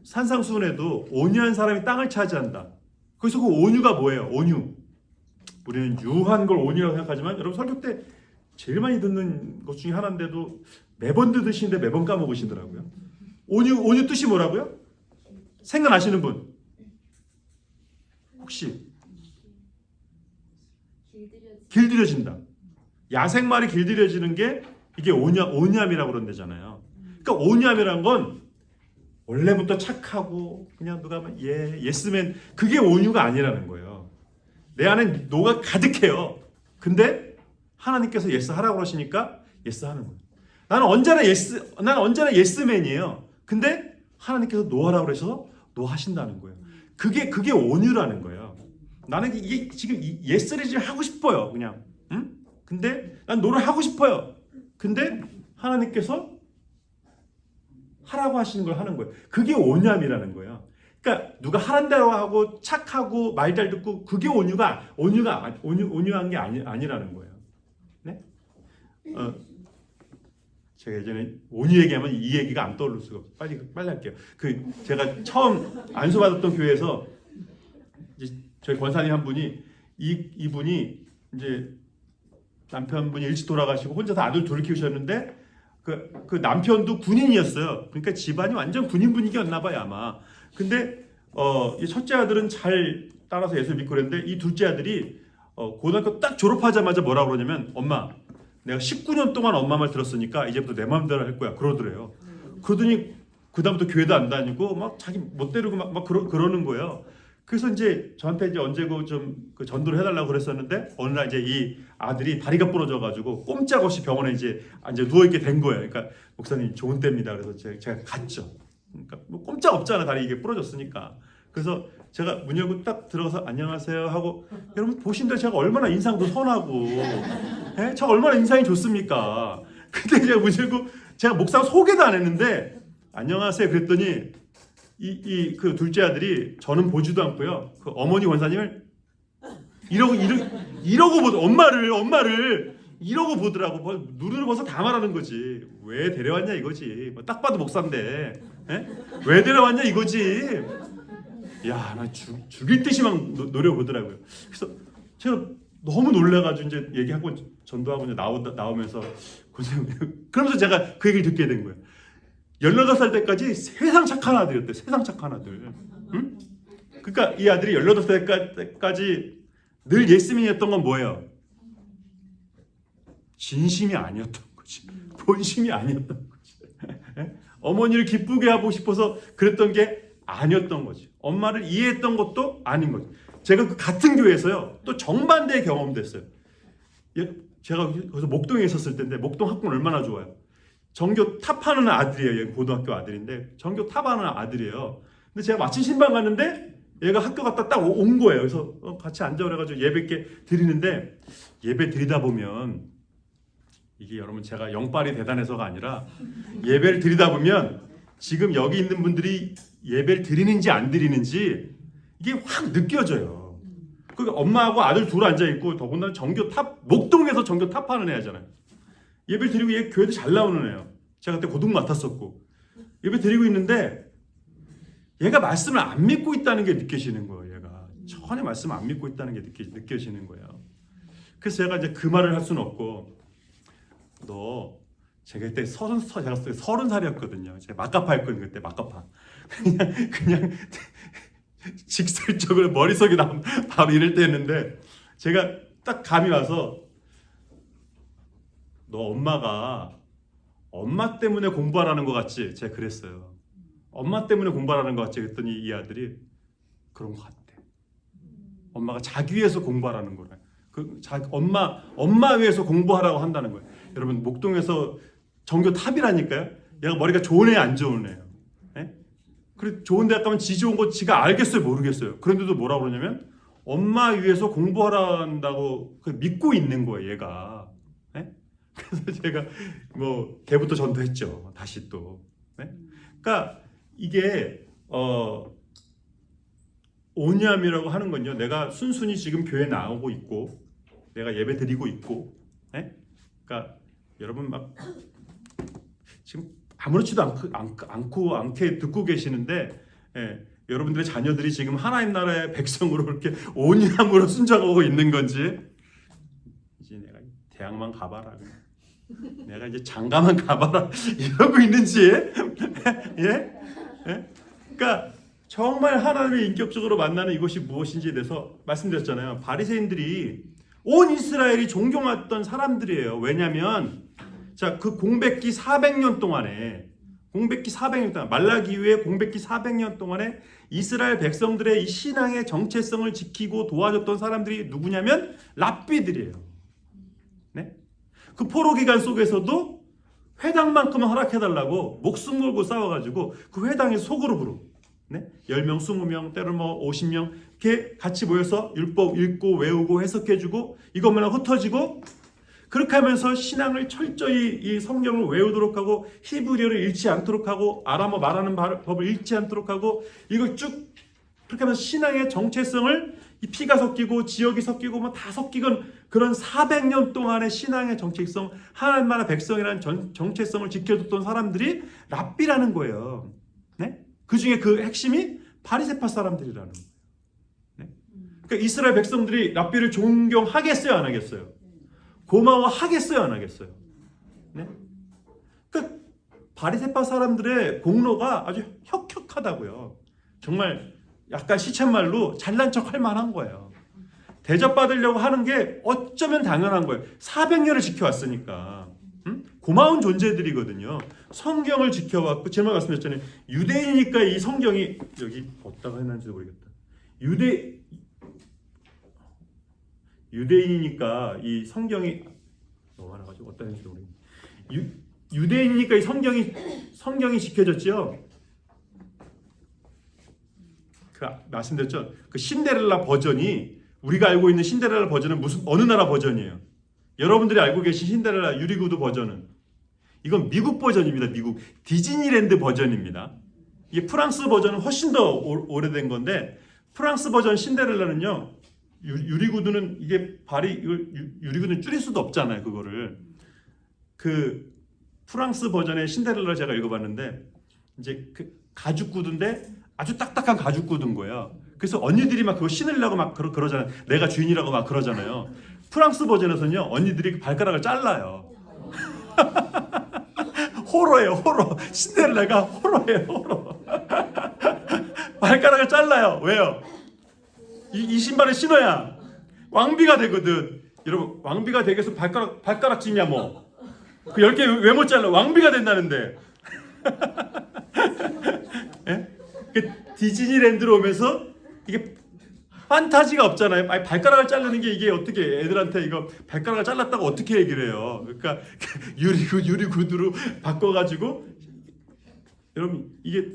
산상수훈에도 온유한 사람이 땅을 차지한다. 거기서 그 온유가 뭐예요? 온유. 우리는 유한 걸 온유라고 생각하지만 여러분 설교 때 제일 많이 듣는 것 중에 하나인데도 매번 듣으시는데 매번 까먹으시더라고요. 온유 뜻이 뭐라고요? 생각나시는 분? 혹시? 길들여진다. 야생말이 길들여지는 게 이게 온유함이라고 그런다잖아요. 그러니까 온유함이란 건 원래부터 착하고 그냥 누가 하면 예스맨, 그게 온유가 아니라는 거예요. 내 안에 노가 가득해요. 근데 하나님께서 예스 하라고 그러시니까 예스 하는 거예요. 나는 언제나 예스맨이에요. 근데 하나님께서 노 하라고 그러셔서 노 하신다는 거예요. 그게 온유라는 거예요. 나는 이게 지금 예스를 지금 하고 싶어요. 그냥. 응? 근데 난 노를 하고 싶어요. 근데 하나님께서 하라고 하시는 걸 하는 거예요. 그게 온유함이라는 거예요. 그러니까 누가 하란 대로 하고 착하고 말 잘 듣고 그게 온유한 게 아니라는 거예요. 네? 제가 예전에 온유 얘기하면 이 얘기가 안 떠오를 수가 없어요. 빨리 할게요. 제가 처음 안수받았던 교회에서 이제 저희 권사님 한 분이 이분이 이제 남편분이 일찍 돌아가시고 혼자서 아들 둘을 키우셨는데 그 남편도 군인이었어요. 그러니까 집안이 완전 군인 분위기였나 봐요 아마. 근데 이 첫째 아들은 잘 따라서 예수 믿고 그랬는데 이 둘째 아들이 고등학교 딱 졸업하자마자 뭐라고 그러냐면 엄마 내가 19년 동안 엄마 말 들었으니까 이제부터 내 마음대로 할 거야 그러더래요. 그러더니 그다음부터 교회도 안 다니고 막 자기 멋대로 막 그러는 거예요. 그래서 이제 저한테 이제 언제고 좀 그 전도를 해달라고 그랬었는데 어느 날 이제 이 아들이 다리가 부러져가지고 꼼짝없이 병원에 이제 누워 있게 된 거예요. 그러니까 목사님 좋은 때입니다. 그래서 제가 갔죠. 그러니까 뭐 꼼짝 없잖아 다리 이게 부러졌으니까. 그래서 제가 문 열고 딱 들어가서 안녕하세요 하고 여러분 보신 대로 제가 얼마나 인상도 선하고, 제가 얼마나 인상이 좋습니까? 근데 제가 문 열고 제가 목사 소개도 안 했는데 안녕하세요 그랬더니 그 둘째 아들이 저는 보지도 않고요. 그 어머니 원사님을 이러고 엄마를 이러고 보더라고. 뭐 눈을 벌써 다 말하는 거지. 왜 데려왔냐 이거지. 뭐 딱 봐도 목사인데, 왜 데려왔냐 이거지. 야, 나 죽일 듯이 막 노려보더라고요. 그래서 제가 너무 놀래가지고 이제 얘기하고 전도하고 이제 나오면서 그러면서 제가 그 얘기를 듣게 된 거예요. 18살 때까지 세상 착한 아들이었대. 세상 착한 아들. 응? 그러니까 이 아들이 18살 때까지 늘 예스민이었던 건 뭐예요? 진심이 아니었던 거지. 본심이 아니었던 거지. 어머니를 기쁘게 하고 싶어서 그랬던 게 아니었던 거지. 엄마를 이해했던 것도 아닌 거지. 제가 그 같은 교회에서요. 또 정반대의 경험도 했어요. 제가 거기서 목동에 있었을 때인데 목동 학군 얼마나 좋아요. 전교 탑하는 아들이에요. 고등학교 아들인데 전교 탑하는 아들이에요. 근데 제가 마침 신방 갔는데 얘가 학교 갔다 딱 온 거예요. 그래서 같이 앉아 그래가지고 예배께 드리는데 예배 드리다 보면 이게 여러분 제가 영빨이 대단해서가 아니라 예배를 드리다 보면 지금 여기 있는 분들이 예배를 드리는지 안 드리는지 이게 확 느껴져요. 그러니까 엄마하고 아들 둘 앉아 있고 더군다나 전교 탑 목동에서 전교 탑하는 애잖아요. 예배 드리고 얘 교회도 잘 나오는 애예요. 제가 그때 고등 맡았었고 예배 드리고 있는데 얘가 말씀을 안 믿고 있다는 게 느껴지는 거예요. 얘가 전혀 말씀을 안 믿고 있다는 게 느껴지는 거예요. 그래서 제가 이제 그 말을 할 수는 없고 제가 그때 30살이었거든요. 제가 막가파였거든요. 그때 막가파. 그냥 직설적으로 머릿속에 나온 바로 이럴 때였는데 제가 딱 감이 와서 너 엄마가 엄마 때문에 공부하라는 것 같지? 제가 그랬어요. 엄마 때문에 공부하라는 것 같지? 그랬더니 이 아들이 그런 것 같대. 엄마가 자기 위해서 공부하라는 거래. 엄마 위해서 공부하라고 한다는 거예요. 여러분 목동에서 전교 탑이라니까요. 얘가 머리가 좋은 애 안 좋은 애예요. 그래 좋은 대학 가면 지 좋은 거 지가 알겠어요 모르겠어요. 그런데도 뭐라고 그러냐면 엄마 위해서 공부하란다고 믿고 있는 거예요 얘가. 그래서 제가 뭐 걔부터 전도했죠. 다시 또. 그러니까 이게 온유함이라고 하는 건요. 내가 순순히 지금 교회 나오고 있고 내가 예배 드리고 있고 그러니까 여러분 막 지금 아무렇지도 않게 듣고 계시는데 여러분들의 자녀들이 지금 하나님 나라의 백성으로 그렇게 온유함으로 순종하고 있는 건지 이제 내가 대학만 가봐라 내가 이제 장가만 가봐라 이러고 있는지 그러니까 정말 하나님을 인격적으로 만나는 이것이 무엇인지에 대해서 말씀드렸잖아요. 바리새인들이 온 이스라엘이 존경했던 사람들이에요. 왜냐하면 자, 그 공백기 400년 동안에 공백기 400년 동안, 말라기 이후에 공백기 400년 동안에 이스라엘 백성들의 이 신앙의 정체성을 지키고 도와줬던 사람들이 누구냐면 랍비들이에요. 네? 그 포로 기간 속에서도 회당만큼은 허락해달라고 목숨 걸고 싸워가지고 그 회당의 소그룹으로, 네? 10명, 20명, 때로는 뭐 50명 이렇게 같이 모여서 율법 읽고 외우고 해석해주고 이것만 흩어지고, 그렇게 하면서 신앙을 철저히 이 성경을 외우도록 하고 히브리어를 잃지 않도록 하고 아람어 말하는 법을 잃지 않도록 하고 이걸 쭉 그렇게 하면서 신앙의 정체성을, 이 피가 섞이고 지역이 섞이고 뭐 다 섞이건 그런 400년 동안의 신앙의 정체성, 하나님 나라 백성이라는 정체성을 지켜줬던 사람들이 랍비라는 거예요. 네? 그 중에 그 핵심이 바리새파 사람들이라는 거예요. 네? 그러니까 이스라엘 백성들이 랍비를 존경하겠어요, 안 하겠어요? 고마워하겠어요, 안 하겠어요? 네? 그러니까 바리새파 사람들의 공로가 아주 혁혁하다고요. 정말 약간 시쳇말로 잘난 척 할 만한 거예요. 대접받으려고 하는 게 어쩌면 당연한 거예요. 400년을 지켜왔으니까. 고마운 존재들이거든요. 성경을 지켜왔고, 제가 말씀드렸잖아요. 유대인이니까 이 성경이, 여기 어디다가 해놨는지도 모르겠다. 유대인이니까 이 성경이 하나 가지고 어디다 했는지도 모르겠네. 유대인이니까 이 성경이 지켜졌죠. 그 말씀드렸죠. 그 신데렐라 버전이, 우리가 알고 있는 신데렐라 버전은 어느 나라 버전이에요? 여러분들이 알고 계신 신데렐라 유리구두 버전은 이건 미국 버전입니다. 미국 디즈니랜드 버전입니다. 이게 프랑스 버전은 훨씬 더 오래된 건데, 프랑스 버전 신데렐라는요, 유리구두는 이게 유리구두는 줄일 수도 없잖아요. 그거를 그 프랑스 버전의 신데렐라 제가 읽어봤는데, 이제 그 가죽 구두인데 아주 딱딱한 가죽 구두인 거예요. 그래서 언니들이 막 그거 신으려고 막 그러잖아요. 내가 주인이라고 막 그러잖아요. 프랑스 버전에서는요, 언니들이 발가락을 잘라요. 호러예요, 호러. 신데렐라가 호러예요, 호러. 발가락을 잘라요. 왜요? 이 신발을 신어야 왕비가 되거든. 여러분, 왕비가 되기 위해서 발가락 찌냐 뭐. 그 10개 왜 못 잘라? 왕비가 된다는데. 예? 그 디즈니랜드로 오면서 이게 판타지가 없잖아요. 아니, 발가락을 자르는 게 이게 어떻게 애들한테 이거 발가락을 잘랐다고 어떻게 얘기를 해요? 그러니까 유리구두로 바꿔가지고, 여러분 이게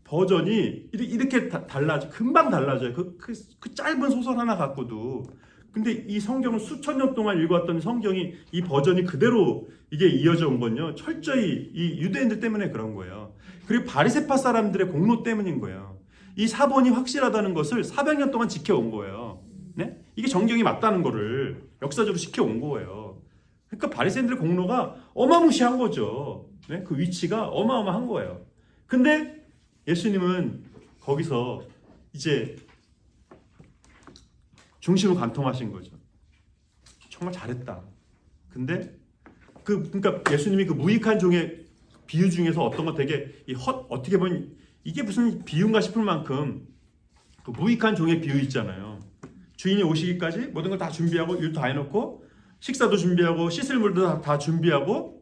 버전이 이렇게 달라져, 금방 달라져요. 그 짧은 소설 하나 갖고도. 근데 이 성경을 수천 년 동안 읽어왔던 성경이 이 버전이 그대로 이게 이어져 온 건요, 철저히 이 유대인들 때문에 그런 거예요. 그리고 바리새파 사람들의 공로 때문인 거예요. 이 사본이 확실하다는 것을 400년 동안 지켜온 거예요. 네? 이게 정경이 맞다는 거를 역사적으로 지켜온 거예요. 그러니까 바리새인들의 공로가 어마무시한 거죠. 네? 그 위치가 어마어마한 거예요. 근데 예수님은 거기서 이제 중심을 관통하신 거죠. 정말 잘했다. 근데 그러니까 예수님이 그 무익한 종의 비유 중에서 어떤 거 되게 어떻게 보면 이게 무슨 비유인가 싶을 만큼 그 무익한 종의 비유 있잖아요. 주인이 오시기까지 모든 걸 다 준비하고 일 다 해놓고 식사도 준비하고 씻을 물도 다 준비하고,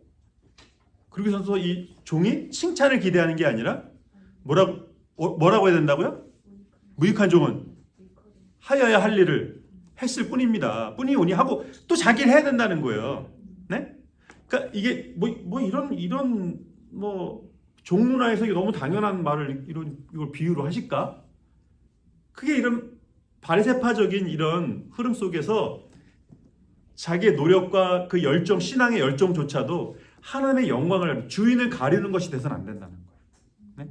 그러고서 이 종이 칭찬을 기대하는 게 아니라 뭐라고 해야 된다고요? 무익한 종은 하여야 할 일을 했을 뿐입니다. 뿐이오니 하고 또 자기를 해야 된다는 거예요. 네? 그러니까 이게 뭐 이런 종문화에서 너무 당연한 말을 이걸 비유로 하실까? 그게 이런 바리새파적인 이런 흐름 속에서 자기의 노력과 그 열정, 신앙의 열정조차도 하나님의 영광을, 주인을 가리는 것이 돼서는 안 된다는 거예요. 네?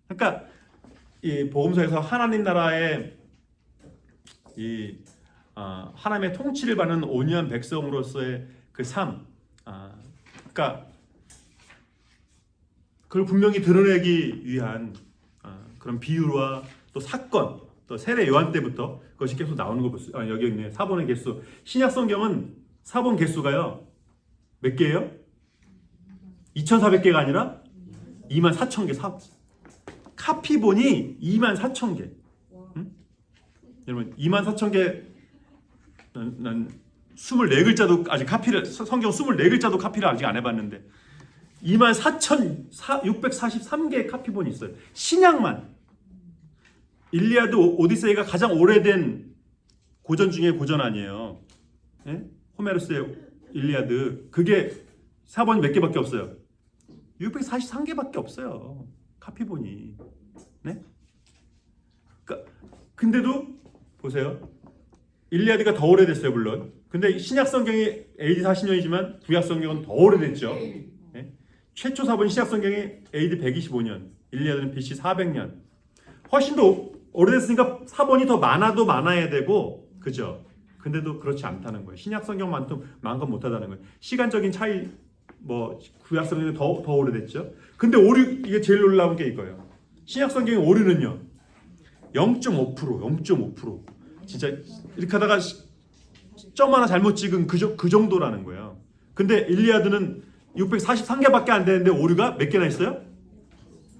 그러니까 이 복음서에서 하나님 나라의 하나님의 통치를 받는 온유한 백성으로서의 그 삶, 그러니까 그걸 분명히 드러내기 위한 그런 비유와 또 사건, 또 세례 요한 때부터 그것이 계속 나오는 거 보세요. 여기 있네. 사본의 개수. 신약 성경은 사본 개수가요, 몇 개예요? 2,400개가 아니라 24,000개. 카피본이 24,000개. 응? 여러분 24,000개, 난 24글자도 아직 카피를, 성경 24글자도 카피를 아직 안 해봤는데 24,643개의 카피본이 있어요. 신약만. 일리아드 오디세이가 가장 오래된 고전 중에 고전 아니에요. 예? 호메로스의 일리아드 그게 사본이 몇 개밖에 없어요. 643개밖에 없어요. 카피본이. 네? 그러니까 근데도 보세요. 일리아드가 더 오래됐어요, 물론. 근데 신약 성경이 AD 40년이지만 구약 성경은 더 오래됐죠. 네? 최초 사본 신약 성경이 AD 125년, 일리아드는 BC 400년. 훨씬 더 오래됐으니까 사본이 더 많아도 많아야 되고, 그죠? 근데도 그렇지 않다는 거예요. 신약 성경만큼 못하다는 거예요. 시간적인 차이, 뭐 구약 성경이 더 오래됐죠. 근데 오류 이게 제일 놀라운 게 이거예요. 신약 성경의 오류는요, 0.5%. 진짜 이렇게 하다가 점 하나 잘못 찍은 그 정도라는 거예요. 근데 일리아드는 643개밖에 안 되는데 오류가 몇 개나 있어요?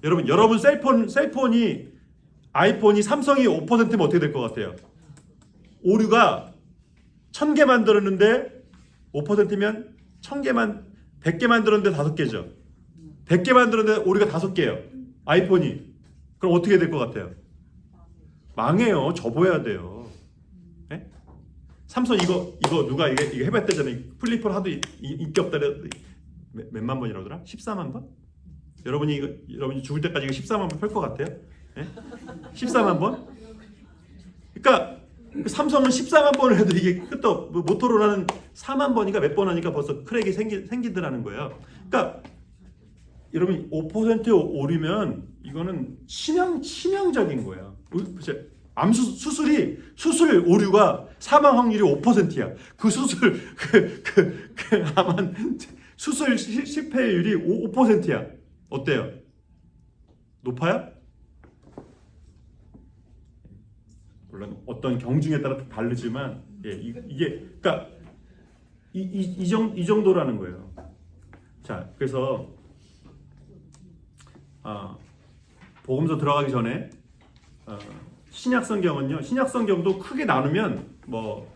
여러분 셀폰이 아이폰이 삼성이 5%면 어떻게 될 것 같아요? 오류가 1000개 만들었는데 5%면 100개 만들었는데 5개죠. 100개 만들었는데 오류가 5개예요. 아이폰이. 그럼 어떻게 될 것 같아요? 망해요. 접어야 돼요. 네? 삼성 이거 누가 이거 해봤대잖아요. 플립을 하도 인기 없다래. 몇만 번이라고 하더라? 14만 번? 여러분이 죽을 때까지 이거 14만 번 펼 것 같아요? 네? 14만 번? 그러니까 삼성은 14만 번을 해도 이게 끝도 모토로라는 4만 번인가 몇 번 하니까 벌써 크랙이 생기더라는 거예요. 그러니까 여러분 5% 오류면 이거는 치명적인 거예요. 수술 오류가 사망 확률이 5%야. 그 수술 아마 수술 실패율이 5%야. 어때요? 높아요? 물론 어떤 경중에 따라 다르지만 이게 그러니까 이 정도라는 거예요. 자, 그래서 복음서 들어가기 전에 신약 성경도 크게 나누면 뭐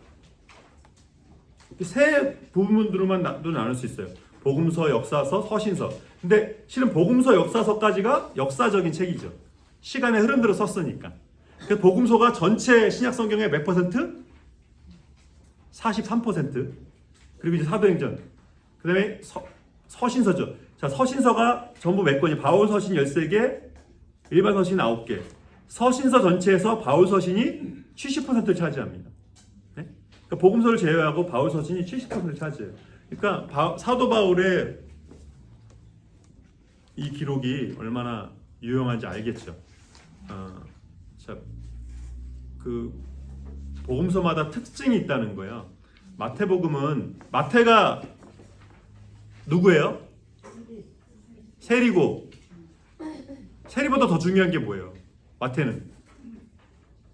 세 부분으로만 나눌 수 있어요. 복음서, 역사서, 서신서. 근데 실은 복음서, 역사서까지가 역사적인 책이죠. 시간의 흐름대로 썼으니까. 그래서 복음서가 전체 신약 성경의 몇 퍼센트? 43%. 그리고 이제 사도행전. 그다음에 서신서죠. 자, 서신서가 전부 몇 권이? 바울 서신 13개, 일반 서신 9개. 서신서 전체에서 바울 서신이 70%를 차지합니다. 네? 그러니까 복음서를 제외하고 바울 서신이 70%를 차지해요. 그러니까 사도 바울의 이 기록이 얼마나 유용한지 알겠죠. 자, 그 복음서마다 특징이 있다는 거예요. 마태복음은 마태가 누구예요? 세리고 세리보다 더 중요한 게 뭐예요? 마태는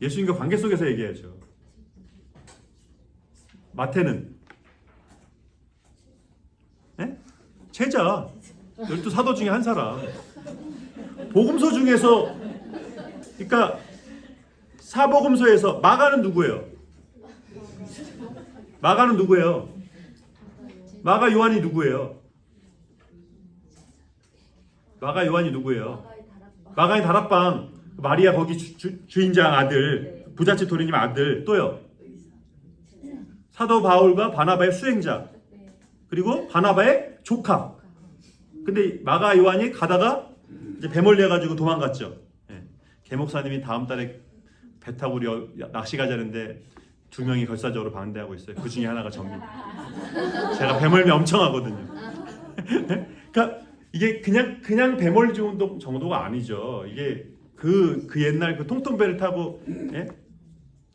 예수님과 관계 속에서 얘기하죠. 마태는 네? 제자 12사도 중에 한 사람. 복음서 중에서 그러니까 사복음서에서 마가는 누구예요? 마가 요한이 누구예요? 마가의 다락방 마리아 거기 주인장 아들 부잣집 도리님 아들 또요. 사도 바울과 바나바의 수행자 그리고 바나바의 조카. 근데 마가 요한이 가다가 이제 배멀리 해가지고 도망갔죠. 개 목사님이 다음 달에 배 타고 우리 낚시 가자는데 2명이 결사적으로 반대하고 있어요. 그 중에 하나가 접니다. 제가 배멀미 엄청 하거든요. 그러니까 이게 그냥 배멀리 정도가 아니죠. 이게 그 옛날 그 통통배를 타고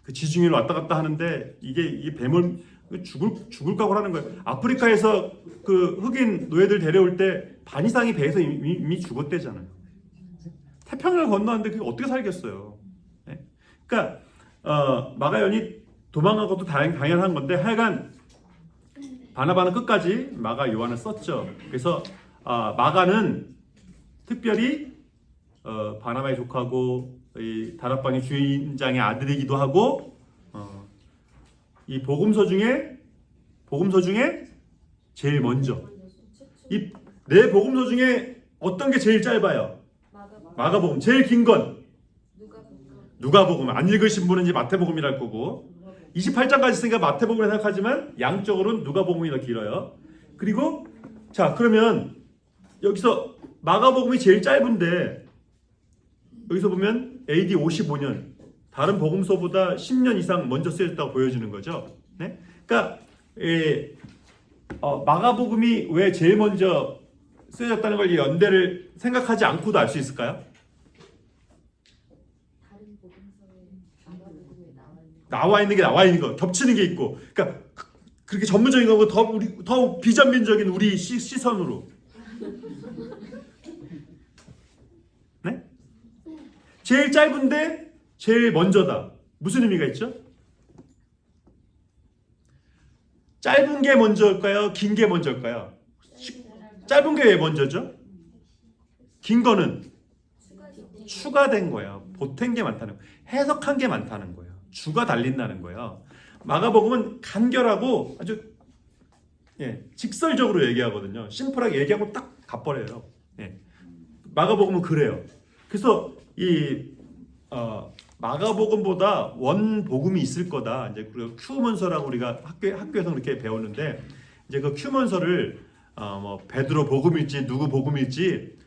그 지중해를 왔다 갔다 하는데 이게 배멀 죽을 각오를 하는 거예요. 아프리카에서 그 흑인 노예들 데려올 때 반 이상이 배에서 이미 죽었대잖아요. 태평양을 건너왔는데 그게 어떻게 살겠어요. 그러니까 마가연이 도망간 것도 당연한 건데 하여간 바나바는 끝까지 마가 요한을 썼죠. 그래서 마가는 특별히 바나바의 조카고 이 다락방의 주인장의 아들이기도 하고 이 복음서 중에 제일 먼저 이 네 복음서 중에 어떤 게 제일 짧아요? 마가복음. 제일 긴 건 누가복음. 안 읽으신 분은 이제 마태복음이랄 거고 28장까지 있으니까 마태복음을 생각하지만 양적으로는 누가복음이 더 길어요. 그리고 자 그러면 여기서 마가복음이 제일 짧은데 여기서 보면 AD 55년 다른 복음서보다 10년 이상 먼저 쓰여졌다고 보여주는 거죠. 네? 그러니까 마가복음이 왜 제일 먼저 쓰여졌다는 걸 이 연대를 생각하지 않고도 알 수 있을까요? 나와 있는 게 나와 있는 거, 겹치는 게 있고, 그러니까 그렇게 전문적인 거고 더 비전민적인 우리 시선으로, 네? 제일 짧은데 제일 먼저다. 무슨 의미가 있죠? 짧은 게 먼저일까요? 긴 게 먼저일까요? 짧은 게 왜 먼저죠? 긴 거는 추가된 거예요. 보탠 게 많다는 거예요. 해석한 게 많다는 거예요. 주가 달린다는 거예요. 마가복음은 간결하고 아주 직설적으로 얘기하거든요. 심플하게 얘기하고 딱 가버려요. 마가복음은 그래요. 그래서 이 마가복음보다 원복음이 있을 거다. 이제 그리고 큐먼서라고 우리가 학교에서 그렇게 배웠는데 이제 그 큐먼서를 뭐 베드로 복음일지 누구 복음일지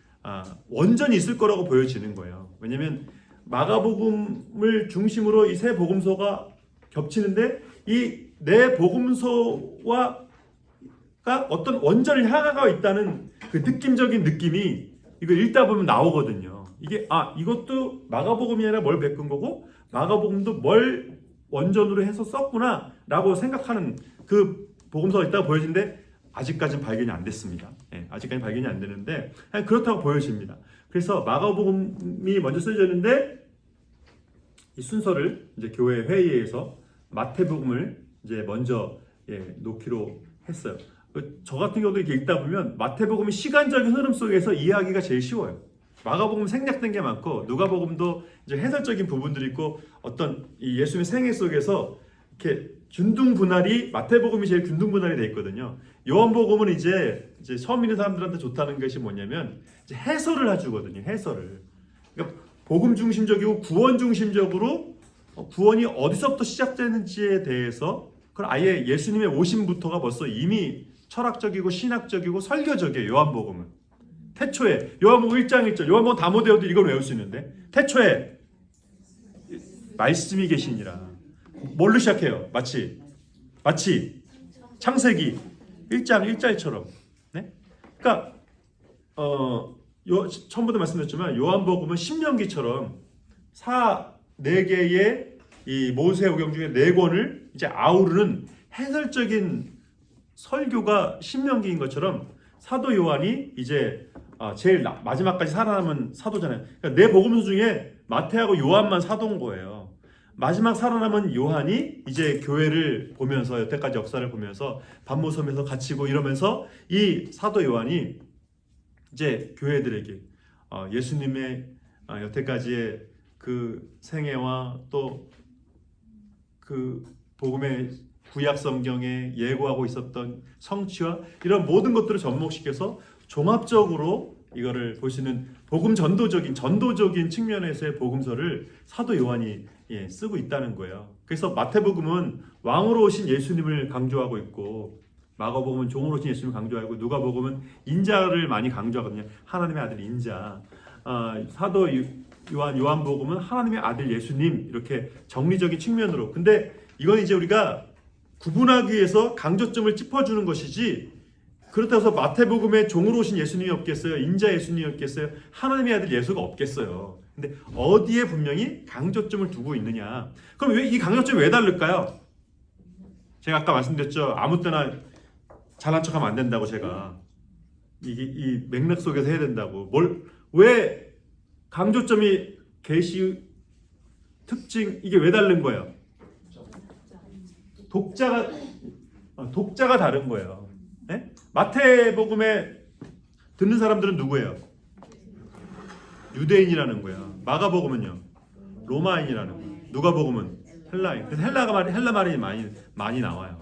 원전이 있을 거라고 보여지는 거예요. 왜냐하면 마가복음을 중심으로 이 세 복음서가 겹치는데 이 네 복음서가 어떤 원전을 향하고 있다는 그 느낌적인 느낌이 이거 읽다 보면 나오거든요. 이게 이것도 마가복음이 아니라 뭘 메꾼 거고 마가복음도 뭘 원전으로 해서 썼구나라고 생각하는 그 복음서가 있다고 보여지는데 아직까지는 발견이 안 됐습니다. 아직까지 발견이 안 되는데 그렇다고 보여집니다. 그래서 마가복음이 먼저 쓰여졌는데 이 순서를 이제 교회 회의에서 마태복음을 이제 먼저 놓기로 했어요. 저 같은 경우도 이렇게 읽다 보면 마태복음이 시간적인 흐름 속에서 이해하기가 제일 쉬워요. 마가복음 생략된 게 많고 누가복음도 이제 해설적인 부분들이 있고 어떤 이 예수님의 생애 속에서 이렇게 균등분할이 마태복음이 제일 균등분할이 돼 있거든요. 요한복음은 이제 처음 있는 사람들한테 좋다는 것이 뭐냐면 이제 해설을 해주거든요. 해설을. 그러니까 복음 중심적이고 구원 중심적으로 구원이 어디서부터 시작되는지에 대해서 그걸 아예 예수님의 오심부터가 벌써 이미 철학적이고 신학적이고 설교적이에요. 요한복음은. 태초에 요한복음 1장 1절 요한복음 다 못 외워도 이걸 외울 수 있는데 태초에 말씀이 계시니라. 뭘로 시작해요? 마치 창세기 1장 1절처럼. 네? 그러니까 처음부터 말씀드렸지만 요한복음은 신명기처럼 4개의 이 모세오경 중에 4권을 이제 아우르는 해설적인 설교가 신명기인 것처럼 사도 요한이 이제 제일 마지막까지 살아남은 사도잖아요. 그러니까 4복음서 중에 마태하고 요한만 사도인 거예요. 마지막 살아남은 요한이 이제 교회를 보면서 여태까지 역사를 보면서 반모섬에서 갇히고 이러면서 이 사도 요한이 이제 교회들에게 예수님의 여태까지의 그 생애와 또 그 복음의 구약 성경에 예고하고 있었던 성취와 이런 모든 것들을 접목시켜서 종합적으로 이거를 볼 수 있는 복음 전도적인 측면에서의 복음서를 사도 요한이 쓰고 있다는 거예요. 그래서 마태복음은 왕으로 오신 예수님을 강조하고 있고 마가복음은 종으로 오신 예수님을 강조하고 누가복음은 인자를 많이 강조하거든요. 하나님의 아들 인자. 사도 요한복음은 하나님의 아들 예수님 이렇게 정리적인 측면으로. 근데 이건 이제 우리가 구분하기 위해서 강조점을 짚어주는 것이지 그렇다고 해서 마태복음에 종으로 오신 예수님이 없겠어요? 인자 예수님이 없겠어요? 하나님의 아들 예수가 없겠어요. 근데 어디에 분명히 강조점을 두고 있느냐. 그럼 왜 이 강조점이 왜 다를까요? 제가 아까 말씀드렸죠. 아무 때나 잘난 척하면 안 된다고. 제가 이 맥락 속에서 해야 된다고. 왜 강조점이 계시 특징 이게 왜 다른 거예요? 독자가 다른 거예요. 네? 마태복음에 듣는 사람들은 누구예요? 유대인이라는 거야. 마가복음은요, 로마인이라는 거야. 누가복음은 헬라인. 그래서 헬라 말이 많이 나와요.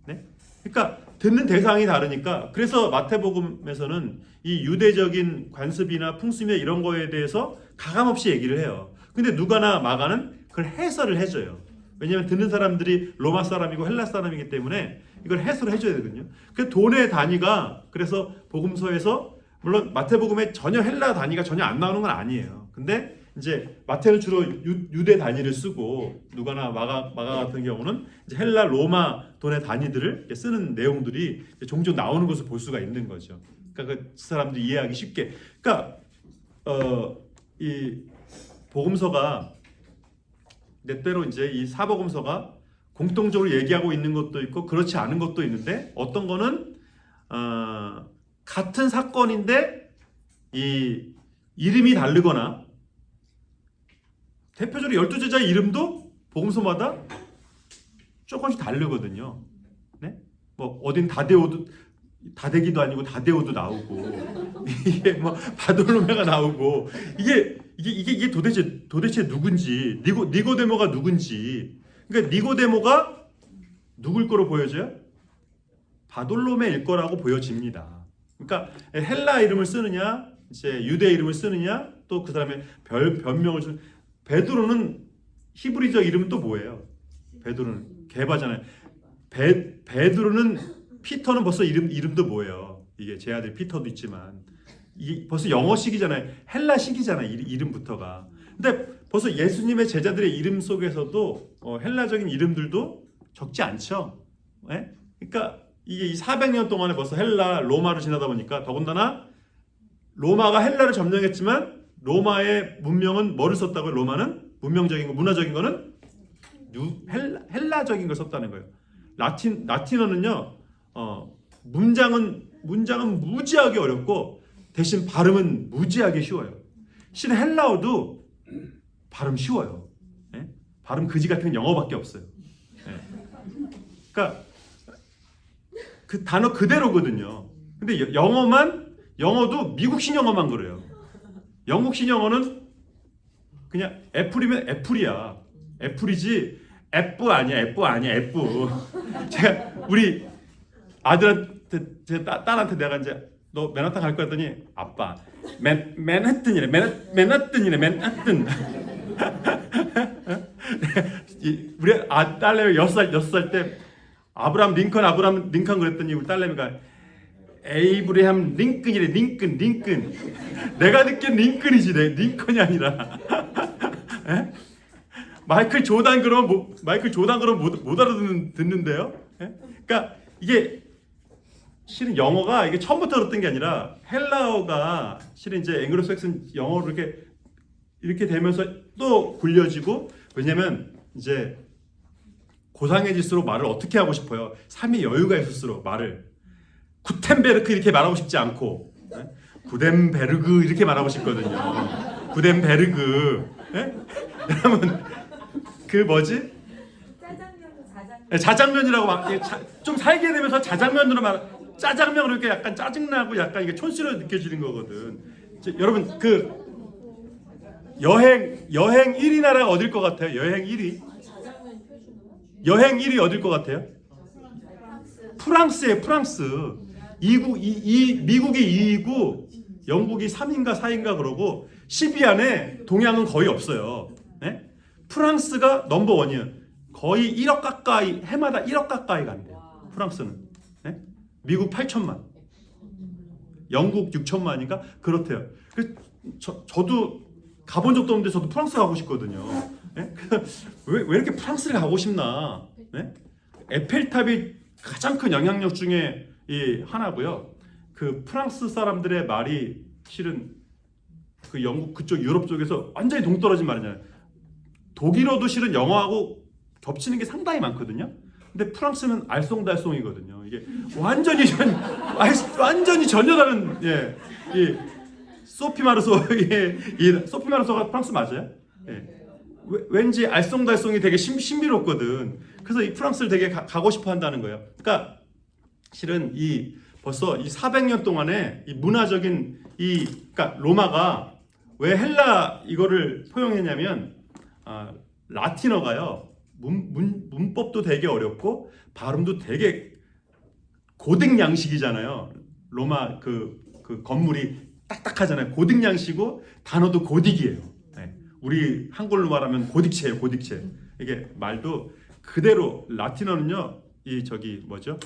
네? 그러니까 듣는 대상이 다르니까 그래서 마태복음에서는 이 유대적인 관습이나 풍습이나 이런 거에 대해서 가감없이 얘기를 해요. 근데 누가나 마가는 그걸 해설을 해줘요. 왜냐하면 듣는 사람들이 로마 사람이고 헬라 사람이기 때문에 이걸 해설을 해줘야 되거든요. 그 돈의 단위가 그래서 복음서에서 물론 마태복음에 전혀 헬라 단위가 전혀 안 나오는 건 아니에요. 근데 이제 마태는 주로 유대 단위를 쓰고 누가나 마가 같은 경우는 이제 헬라 로마 돈의 단위들을 쓰는 내용들이 종종 나오는 것을 볼 수가 있는 거죠. 그러니까 그 사람들이 이해하기 쉽게. 그러니까 이 복음서가 때때로 이제 이 사복음서가 공통적으로 얘기하고 있는 것도 있고 그렇지 않은 것도 있는데 어떤 거는 같은 사건인데 이 이름이 다르거나 대표적으로 12제자의 이름도 복음서마다 조금씩 다르거든요. 네? 뭐 어딘 다대기도 아니고 다데오도 나오고 이게 뭐 바돌로메가 나오고 이게 도대체 누군지 니고데모가 누군지 그러니까 니고데모가 누굴 거로 보여져요? 바돌로메일 거라고 보여집니다. 그러니까 헬라 이름을 쓰느냐 이제 유대 이름을 쓰느냐 또 그 사람의 변명을 쓰는 베드로는 히브리적 이름은 또 뭐예요? 베드로는 개바잖아요. 베드로는 피터는 벌써 이름도 뭐예요? 이게 제 아들 피터도 있지만 이게 벌써 영어식이잖아요. 헬라식이잖아요. 이름부터가. 근데 벌써 예수님의 제자들의 이름 속에서도 헬라적인 이름들도 적지 않죠. 네? 그러니까 이게 400년 동안에 벌써 헬라, 로마로 지나다 보니까 더군다나 로마가 헬라를 점령했지만 로마의 문명은 뭐를 썼다고요? 로마는 문명적인 거, 문화적인 거는 헬라적인 걸 썼다는 거예요. 라틴어는요. 문장은 무지하게 어렵고 대신 발음은 무지하게 쉬워요. 실은 헬라어도 발음 쉬워요. 네? 발음 그지 같은 건 영어밖에 없어요. 네. 그러니까 그 단어 그대로거든요. 근데 영어도 미국식 영어만 그래요. 영국식 영어는 그냥 애플이면 애플이야. 애플이지 애플 아니야. 제가 우리 아들한테 제 딸한테 내가 이제 너 맨하탄 갈 거야 했더니 아빠 맨하튼이래. 맨하튼. 우리 딸내미 6살 때 아브라함 링컨 그랬더니 우리 딸내미가 에이브레함 링컨이래. 링컨. 내가 듣기엔 링컨이지 링컨이 아니라. 마이클 조단 그러면 못 알아듣는데요. 그러니까 이게 실은 영어가 이게 처음부터 그랬던 게 아니라 헬라어가 실은 이제 앵글로색슨 영어로 이렇게 되면서 또 굴려지고 왜냐면 이제 고상해질수록 말을 어떻게 하고 싶어요. 삶의 여유가 있을수록 말을 구텐베르크 이렇게 말하고 싶지 않고 구덴베르그 이렇게 말하고 싶거든요. 구덴베르그. 여러분 그 뭐지? 자장면이라고 막 좀 살게 되면서 자장면으로 짜장면 이렇게 약간 짜증나고 약간 이게 촌스러워 느껴지는 거거든. 여러분 그 여행 1위 나라가 어딜 것 같아요? 여행 1위 어딜 것 같아요? 프랑스예요. 프랑스. 미국이 2위고 영국이 3인가 4인가 그러고 10위 안에 동양은 거의 없어요. 네? 프랑스가 넘버 1이에요. 거의 1억 가까이 해마다 1억 가까이 간대요. 프랑스는. 네? 미국 8천만. 영국 6천만인가 그렇대요. 저도 가본 적도 없는데 저도 프랑스 가고 싶거든요. 네? 왜 이렇게 프랑스를 가고 싶나? 네? 에펠탑이 가장 큰 영향력 중에 하나고요. 그 프랑스 사람들의 말이 실은 그 영국 그쪽 유럽 쪽에서 완전히 동떨어진 말이잖아요. 독일어도 실은 영어하고 겹치는 게 상당히 많거든요. 근데 프랑스는 알쏭달쏭이거든요. 이게 완전히 전혀 다른 소피 마르소가 프랑스 맞아요? 왠지 알쏭달쏭이 되게 신비롭거든. 그래서 이 프랑스를 되게 가고 싶어 한다는 거예요. 그러니까 실은 벌써 400년 동안에 이 문화적인 그러니까 로마가 왜 헬라 이거를 포용했냐면 라틴어가요. 문법도 되게 어렵고 발음도 되게 고딕 양식이잖아요. 로마 그 건물이 딱딱하잖아요. 고딕 양식이고 단어도 고딕이에요. 네. 우리 한글로 말하면 고딕체예요. 고딕체. 이게 말도 그대로 라틴어는요. 이 저기 뭐죠?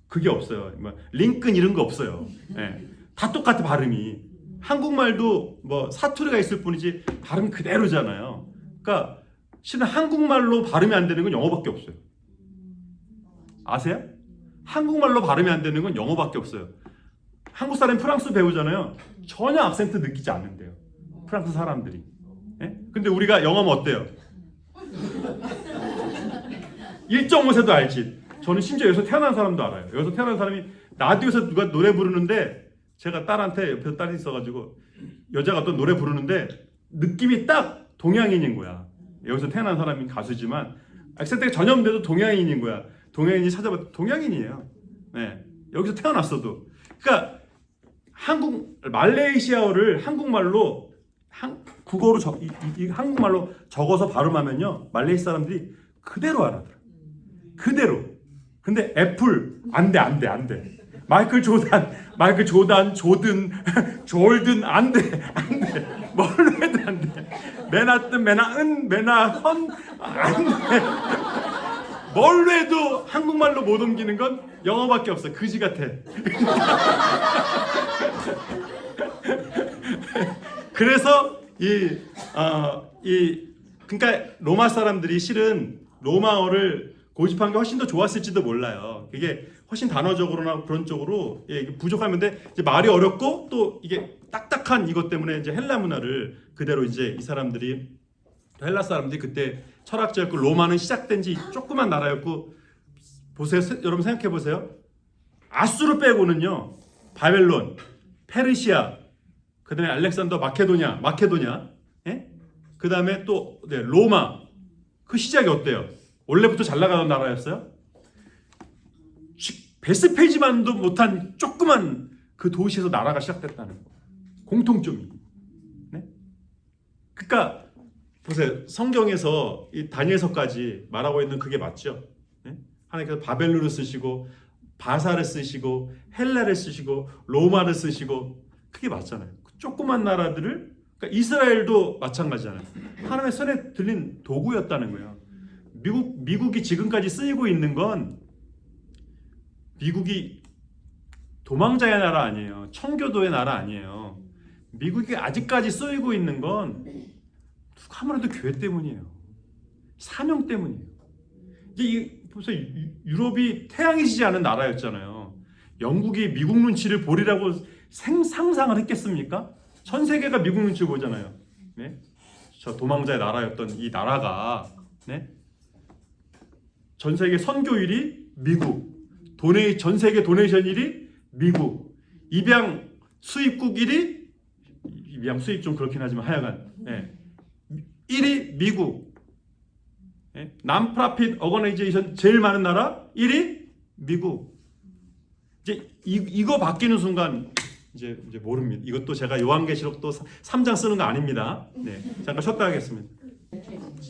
그게 없어요. 뭐 링끈 이런 거 없어요. 네. 다 똑같아 발음이. 한국말도 뭐 사투리가 있을 뿐이지 발음 그대로잖아요. 그러니까 실은 한국말로 발음이 안 되는 건 영어밖에 없어요. 아세요? 한국말로 발음이 안 되는 건 영어밖에 없어요. 한국 사람이 프랑스 배우잖아요. 전혀 악센트 느끼지 않는데요. 프랑스 사람들이. 예? 근데 우리가 영어면 어때요? 1.5세도 알지. 저는 심지어 여기서 태어난 사람도 알아요. 여기서 태어난 사람이 라디오에서 누가 노래 부르는데 제가 딸한테 옆에서 딸이 있어가지고 여자가 또 노래 부르는데 느낌이 딱 동양인인 거야. 여기서 태어난 사람이 가수지만 악센트가 전혀 없는데도 동양인인 거야. 동양인이 찾아봐 동양인이에요. 네. 여기서 태어났어도. 그러니까 말레이시아어를 한국말로 국어로 한국말로 적어서 발음하면요. 말레이시아 사람들이 그대로 알아들어. 그대로. 근데 애플 안 돼. 마이클 조던, 졸든 안 돼. 뭘로 해도 안 돼. 맨하튼, 맨하헌 안 돼. 뭘로 해도 한국말로 못 옮기는 건 영어밖에 없어. 그지 같아. 그래서 그러니까 로마 사람들이 실은 로마어를 고집한 게 훨씬 더 좋았을지도 몰라요. 그게 훨씬 단어적으로나 그런 쪽으로 부족하는데 이제 말이 어렵고 또 이게 딱딱한 이것 때문에 이제 헬라 문화를 그대로 이제 이 사람들이 헬라 사람들이 그때 철학자였고 로마는 시작된 지 조그만 나라였고 보세요. 여러분 생각해 보세요. 아수르 빼고는요. 바벨론, 페르시아, 그다음에 알렉산더 마케도냐, 예? 그다음에 또 로마. 그 시작이 어때요? 원래부터 잘 나가던 나라였어요? 베스페이지만도 못한 조그만 그 도시에서 나라가 시작됐다는 거. 공통점이. 네? 그러니까 보세요. 성경에서 이 다니엘서까지 말하고 있는 그게 맞죠? 네? 하나님께서 바벨론을 쓰시고 바사를 쓰시고 헬라를 쓰시고 로마를 쓰시고 그게 맞잖아요. 조그만 나라들을 그러니까 이스라엘도 마찬가지잖아요. 하나님의 손에 들린 도구였다는 거예요. 미국이 지금까지 쓰이고 있는 건 미국이 도망자의 나라 아니에요. 청교도의 나라 아니에요. 미국이 아직까지 쓰이고 있는 건 누가 아무래도 교회 때문이에요. 사명 때문이에요. 이제 벌써 유럽이 태양이 지지 않은 나라였잖아요. 영국이 미국 눈치를 보리라고 상상을 했겠습니까? 전 세계가 미국 눈치를 보잖아요. 네? 저 도망자의 나라였던 이 나라가 네? 전 세계 선교일이 미국, 전 세계 도네이션일이 미국, 입양 수입국 1위, 입양 수입 좀 그렇긴 하지만 하여간 1위 미국, 난프라핏 어거나이제이션 제일 많은 나라 1위 미국. 이제 이거 바뀌는 순간 이제 모릅니다. 이것도 제가 요한계시록 또 3장 쓰는 거 아닙니다. 네, 잠깐 쉬었다 하겠습니다.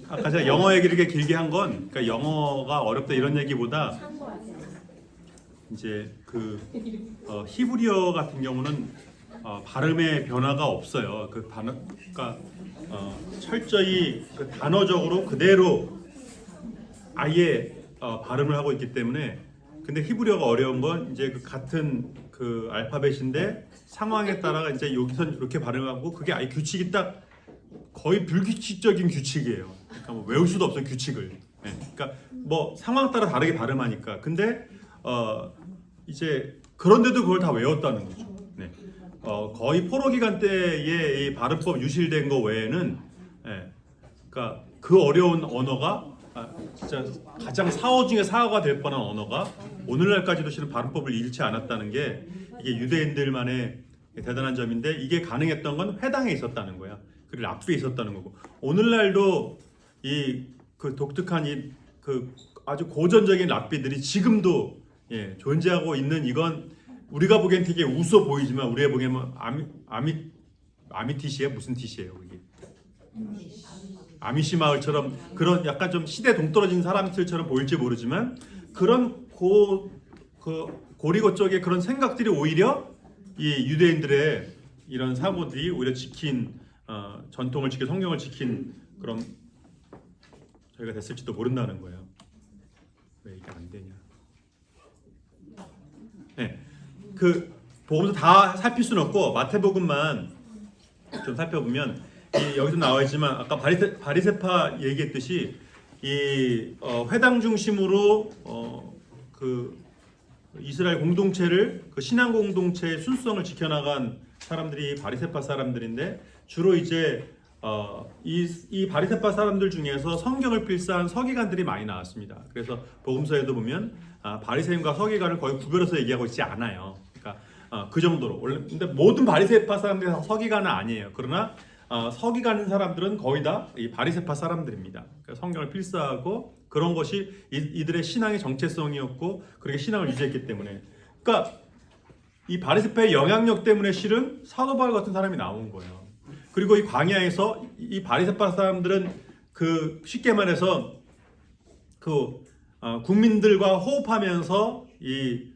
아까 제가 영어 얘기를 이렇게 길게 한 건 그러니까 영어가 어렵다 이런 얘기보다 이제 히브리어 같은 경우는 발음의 변화가 없어요. 그러니까 철저히 그 단어적으로 그대로 아예 발음을 하고 있기 때문에 근데 히브리어가 어려운 건 이제 그 같은 그 알파벳인데 상황에 따라 이제 여기선 이렇게 발음하고 그게 아예 규칙이 딱 거의 불규칙적인 규칙이에요. 그러니까 뭐 외울 수도 없어요 규칙을. 네. 그러니까 뭐 상황 따라 다르게 발음하니까. 근데 이제 그런데도 그걸 다 외웠다는 거죠. 네. 거의 포로 기간 때의 이 발음법 유실된 거 외에는, 그러니까 그 어려운 언어가 진짜 가장 사어 중에 사어가 될 뻔한 언어가 오늘날까지도 실은 발음법을 잃지 않았다는 게 이게 유대인들만의 대단한 점인데 이게 가능했던 건 회당에 있었다는 거야. 그리고 랍비에 있었다는 거고 오늘날도 이 그 독특한 그 아주 고전적인 랍비들이 지금도 존재하고 있는 이건 우리가 보기엔 되게 웃어 보이지만 우리가 보기엔 뭐 아미티시에 무슨 티시예요 이게? 아미시 마을처럼 그런 약간 좀 시대 동떨어진 사람들처럼 보일지 모르지만 그런 고리고 쪽에 그런 생각들이 오히려 이 유대인들의 이런 사고들이 오히려 지킨 전통을 지켜 성경을 지킨 그런 저희가 됐을지도 모른다는 거예요. 왜 이게 안 되냐? 네, 그 복음서 다 살필 수는 없고 마태복음만 좀 살펴보면 여기서 나와 있지만 아까 바리새파 얘기했듯이 이 회당 중심으로 그 이스라엘 공동체를 그 신앙 공동체의 순수성을 지켜나간 사람들이 바리새파 사람들인데 주로 이제 이 바리새파 사람들 중에서 성경을 필사한 서기관들이 많이 나왔습니다. 그래서 복음서에도 보면 바리새인과 서기관을 거의 구별해서 얘기하고 있지 않아요. 그러니까 그 정도로 원래 근데 모든 바리새파 사람들이 서기관은 아니에요. 그러나 서기관 사람들은 거의 다 이 바리새파 사람들입니다. 그러니까 성경을 필사하고 그런 것이 이들의 신앙의 정체성이었고 그렇게 신앙을 유지했기 때문에 그러니까 이 바리새파의 영향력 때문에 실은 사도 바울 같은 사람이 나온 거예요. 그리고 이 광야에서 이 바리새파 사람들은 그 쉽게 말해서 그 국민들과 호흡하면서 이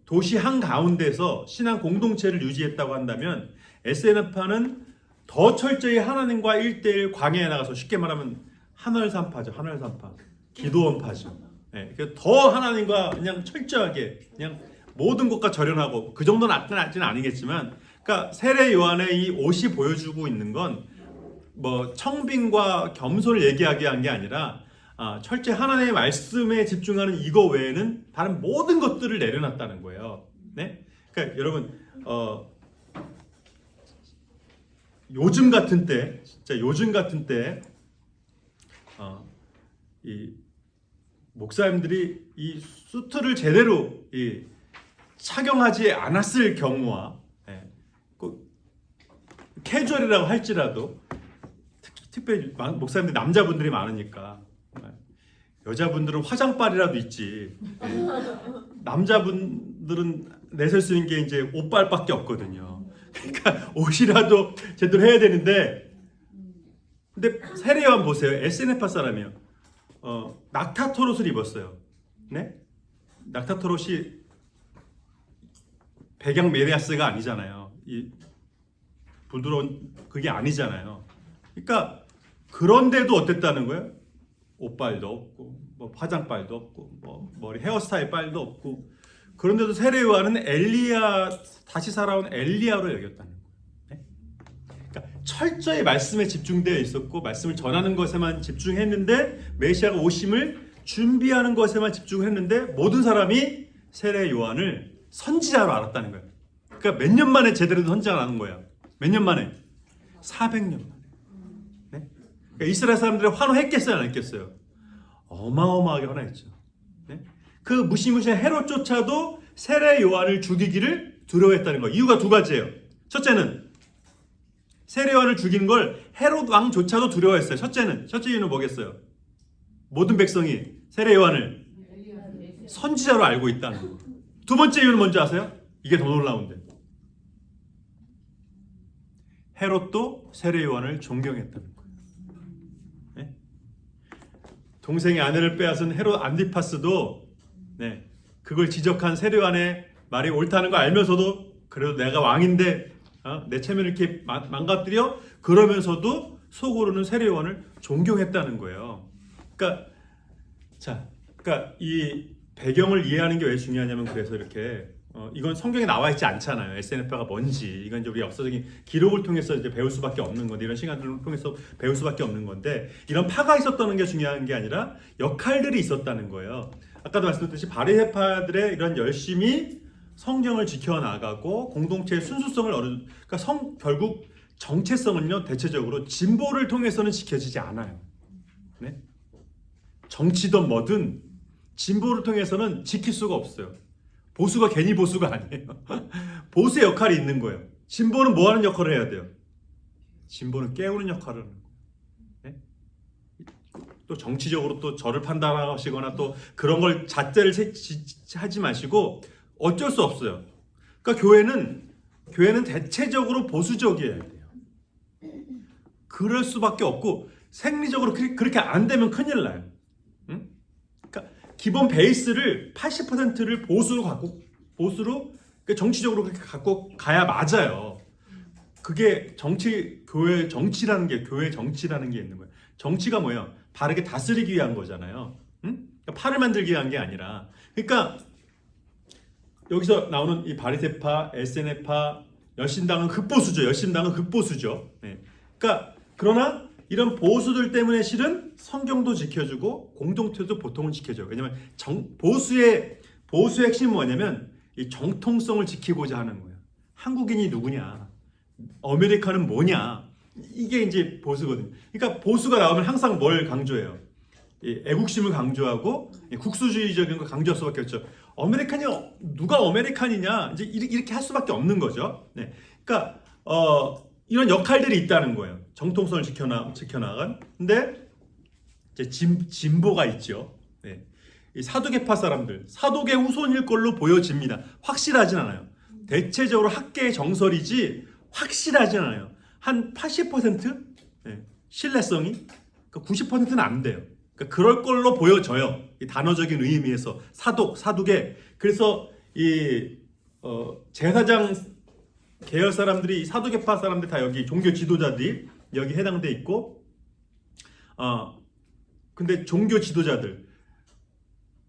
도시 한 가운데서 신앙 공동체를 유지했다고 한다면 SNF파는 더 철저히 하나님과 1대1 광야에 나가서 쉽게 말하면 한월산파죠. 한월산파. 기도원파죠. 네, 더 하나님과 그냥 철저하게 그냥 모든 것과 절연하고 그 정도는 낮지는 아니겠지만 그러니까 세례 요한의 이 옷이 보여주고 있는 건 뭐 청빙과 겸손을 얘기하게 한 게 아니라 철저히 하나님의 말씀에 집중하는 이거 외에는 다른 모든 것들을 내려놨다는 거예요. 네? 그러니까 여러분 요즘 같은 때 진짜 요즘 같은 때 이 목사님들이 이 수트를 제대로 착용하지 않았을 경우와 캐주얼이라고 할지라도 특별히 목사님들 남자분들이 많으니까 여자분들은 화장빨이라도 있지 남자분들은 내설 수 있는 게 이제 옷빨밖에 없거든요. 그러니까 옷이라도 제대로 해야 되는데 근데 세례요한 보세요. SNF파 사람이요. 낙타토롯을 입었어요. 네? 낙타토롯이 백양 메리아스가 아니잖아요. 이 부드러운 그게 아니잖아요. 그러니까 그런데도 어땠다는 거예요? 옷빨도 없고 뭐 화장빨도 없고 뭐 머리 헤어스타일 빨도 없고 그런데도 세례요한은 엘리야 다시 살아온 엘리야로 여겼다는 거예요. 네? 그러니까 철저히 말씀에 집중되어 있었고 말씀을 전하는 것에만 집중했는데 메시아가 오심을 준비하는 것에만 집중했는데 모든 사람이 세례요한을 선지자로 알았다는 거예요. 그러니까 몇 년 만에 제대로 선지자가 나는 거예요. 몇 년 만에? 400년 만에. 네? 그러니까 이스라엘 사람들이 환호했겠어요, 안 했겠어요? 어마어마하게 환호했죠. 네? 그 무시무시한 헤롯조차도 세례 요한을 죽이기를 두려워했다는 거예요. 이유가 두 가지예요. 첫째는 세례 요한을 죽이는 걸 헤롯 왕조차도 두려워했어요. 첫째 이유는 뭐겠어요? 모든 백성이 세례 요한을 선지자로 알고 있다는 거예요. 두 번째 이유는 뭔지 아세요? 이게 더 놀라운데. 헤롯도 세례 요한을 존경했다는 거예요. 네? 동생의 아내를 빼앗은 헤롯 안디파스도 네, 그걸 지적한 세례 요한의 말이 옳다는 걸 알면서도 그래도 내가 왕인데 내 체면을 이렇게 망가뜨려 그러면서도 속으로는 세례 요한을 존경했다는 거예요. 그러니까 이 배경을 이해하는 게 왜 중요하냐면 그래서 이렇게 이건 성경에 나와 있지 않잖아요. SNF가 뭔지 이건 이제 우리 역사적인 기록을 통해서 이제 배울 수밖에 없는 건데 이런 시간들을 통해서 배울 수밖에 없는 건데 이런 파가 있었다는 게 중요한 게 아니라 역할들이 있었다는 거예요. 아까도 말씀드렸듯이 바리새파들의 이런 열심히 성경을 지켜나가고 공동체의 순수성을 그러니까 결국 정체성은요 대체적으로 진보를 통해서는 지켜지지 않아요. 네? 정치든 뭐든 진보를 통해서는 지킬 수가 없어요. 보수가 괜히 보수가 아니에요. 보수의 역할이 있는 거예요. 진보는 뭐 하는 역할을 해야 돼요? 진보는 깨우는 역할을 하는 거예요. 네? 또 정치적으로 또 저를 판단하시거나 또 그런 걸 잣대를 하지 마시고 어쩔 수 없어요. 그러니까 교회는 대체적으로 보수적이어야 돼요. 그럴 수밖에 없고 생리적으로 그렇게 안 되면 큰일 나요. 기본 베이스를 80%를 보수로 갖고 보수로 정치적으로 그렇게 갖고 가야 맞아요. 그게 교회 정치라는 게 있는 거예요. 정치가 뭐예요? 바르게 다스리기 위한 거잖아요. 응? 그러니까 팔을 만들기 위한 게 아니라. 그러니까 여기서 나오는 이 바리새파, 에세네파, 열심당은 극보수죠. 네. 그러니까 그러나 이런 보수들 때문에 실은 성경도 지켜주고 공동체도 보통은 지켜줘요. 왜냐하면 보수의 핵심은 뭐냐면 이 정통성을 지키고자 하는 거예요. 한국인이 누구냐, 아메리카는 뭐냐, 이게 이제 보수거든요. 그러니까 보수가 나오면 항상 뭘 강조해요? 애국심을 강조하고 국수주의적인 걸 강조할 수밖에 없죠. 아메리칸이 누가 아메리칸이냐 이제 이렇게 할 수밖에 없는 거죠. 네. 그러니까 이런 역할들이 있다는 거예요. 정통성을 지켜나간. 근데 이제 진보가 있죠. 네. 이 사두개파 사람들, 사도계 후손일 걸로 보여집니다. 확실하진 않아요. 대체적으로 학계의 정설이지 확실하진 않아요. 한 80%? 네. 신뢰성이 90%는 안 돼요. 그러니까 그럴 걸로 보여져요. 이 단어적인 의미에서 사두개. 그래서 이 제사장 계열 사람들이 이 사두개파 사람들 다 여기 종교 지도자들이 여기 해당돼 있고, 근데 종교 지도자들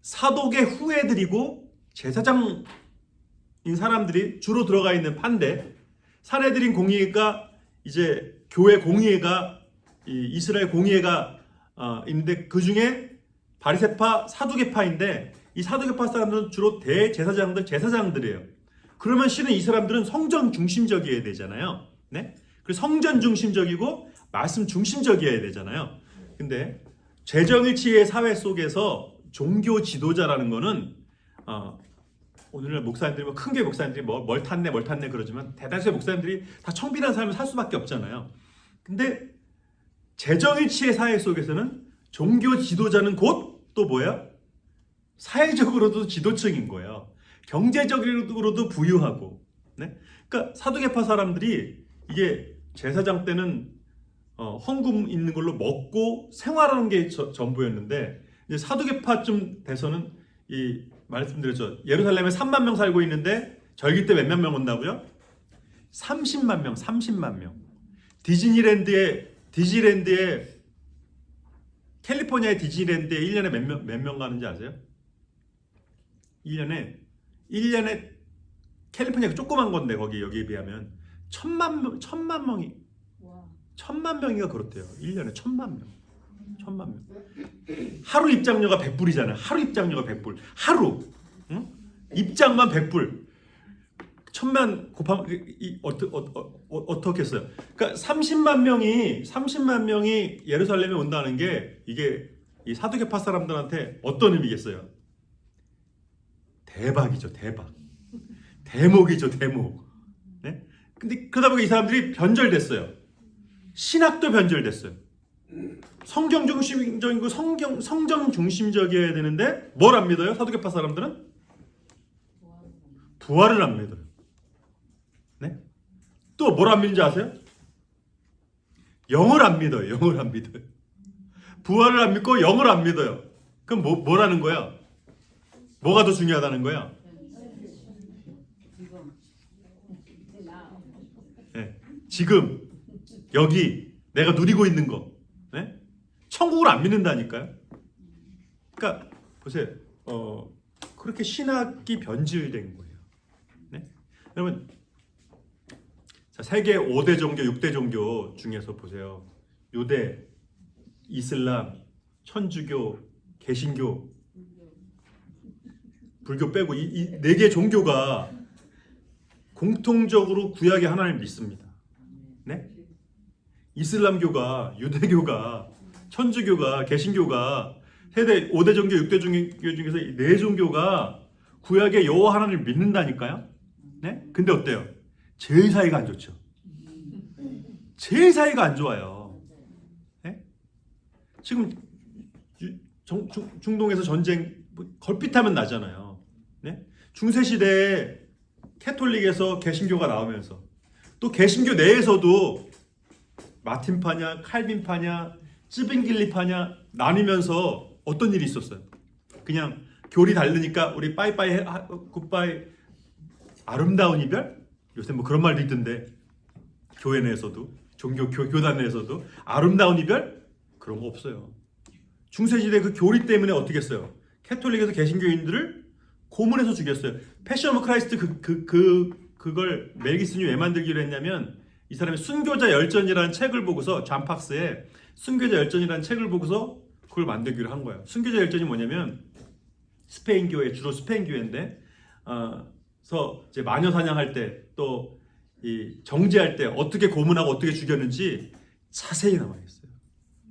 사도계 후예들이고 제사장인 사람들이 주로 들어가 있는 판데, 사내들인 공의회가 이제 교회 공의회가 이스라엘 공의회가 있는데 그 중에 바리새파 사두개파인데 이 사두개파 사람들은 주로 제사장들이에요. 그러면 실은 이 사람들은 성전 중심적이어야 되잖아요. 네? 그래서 성전 중심적이고 말씀 중심적이어야 되잖아요. 근데 재정일치의 사회 속에서 종교 지도자라는 거는 오늘날 목사님들이 큰 교회 목사님들이 뭘 탔네 그러지만 대다수의 목사님들이 다 청빈한 삶을 살 수밖에 없잖아요. 근데 재정일치의 사회 속에서는 종교 지도자는 곧 또 뭐야? 사회적으로도 지도층인 거예요. 경제적으로도 부유하고. 네? 그러니까 사두개파 사람들이 이게 제사장 때는 헌금 있는 걸로 먹고 생활하는 게 전부였는데, 이제 사두개파쯤 돼서는 이 말씀드렸죠. 예루살렘에 3만 명 살고 있는데 절기 때 몇만 명 온다고요? 30만 명. 디즈니랜드에 캘리포니아의 디즈니랜드에 1년에 몇 명 가는지 아세요? 1년에 캘리포니아가 조그만 건데 거기 여기에 비하면 천만 명이가 그렇대요. 1년에 천만 명. 하루 입장료가 100불이잖아요. 하루. 응? 입장만 100불. 천만 곱하면 어떻게 했어요? 그러니까 30만 명이 예루살렘에 온다는 게 이게 이 사두개파 사람들한테 어떤 의미겠어요? 대박이죠, 대박. 대목이죠, 대목. 네? 근데 그러다 보니까 이 사람들이 변절됐어요. 신학도 변절됐어요. 성경 중심적이고 성경 중심적이어야 되는데 뭘 안 믿어요? 사두개파 사람들은 부활을 안 믿어요. 네? 또 뭘 안 믿는지 아세요? 영을 안 믿어요. 부활을 안 믿고 영을 안 믿어요. 그럼 뭐라는 거야? 뭐가 더 중요하다는 거야? 네. 지금 여기 내가 누리고 있는 거, 네? 천국을 안 믿는다니까요. 그러니까 보세요. 그렇게 신학이 변질된 거예요. 네? 여러분, 자, 세계 5대 종교, 6대 종교 중에서 보세요. 유대, 이슬람, 천주교, 개신교, 불교 빼고 이 4개 종교가 공통적으로 구약의 하나님을 믿습니다. 네? 이슬람교가, 유대교가, 천주교가, 개신교가 세대 5대 종교, 6대 종교 중에서 이 4종교가 구약의 여호와 하나님을 믿는다니까요. 네? 근데 어때요? 제일 사이가 안 좋죠. 제일 사이가 안 좋아요. 네? 지금 중동에서 전쟁 걸핏하면 나잖아요. 네? 중세시대에 캐톨릭에서 개신교가 나오면서 또 개신교 내에서도 마틴파냐, 칼빈파냐, 쯔빙길리파냐 나뉘면서 어떤 일이 있었어요? 그냥 교리 다르니까 우리 빠이빠이 굿바이 아름다운 이별? 요새 뭐 그런 말도 있던데 교회 내에서도 교단 내에서도 아름다운 이별? 그런 거 없어요. 중세시대 그 교리 때문에 어떻게 했어요? 캐톨릭에서 개신교인들을 고문해서 죽였어요. 패션 오브 크라이스트 그걸 멜 깁슨이 왜 만들기로 했냐면 이 사람이 순교자 열전이라는 책을 보고서 존 팍스의 순교자 열전이라는 책을 보고서 그걸 만들기로 한 거예요. 순교자 열전이 뭐냐면 스페인 교회, 주로 스페인 교회인데 그래서 이제 마녀 사냥할 때 또 이 정죄할 때 어떻게 고문하고 어떻게 죽였는지 자세히 남아 있어요.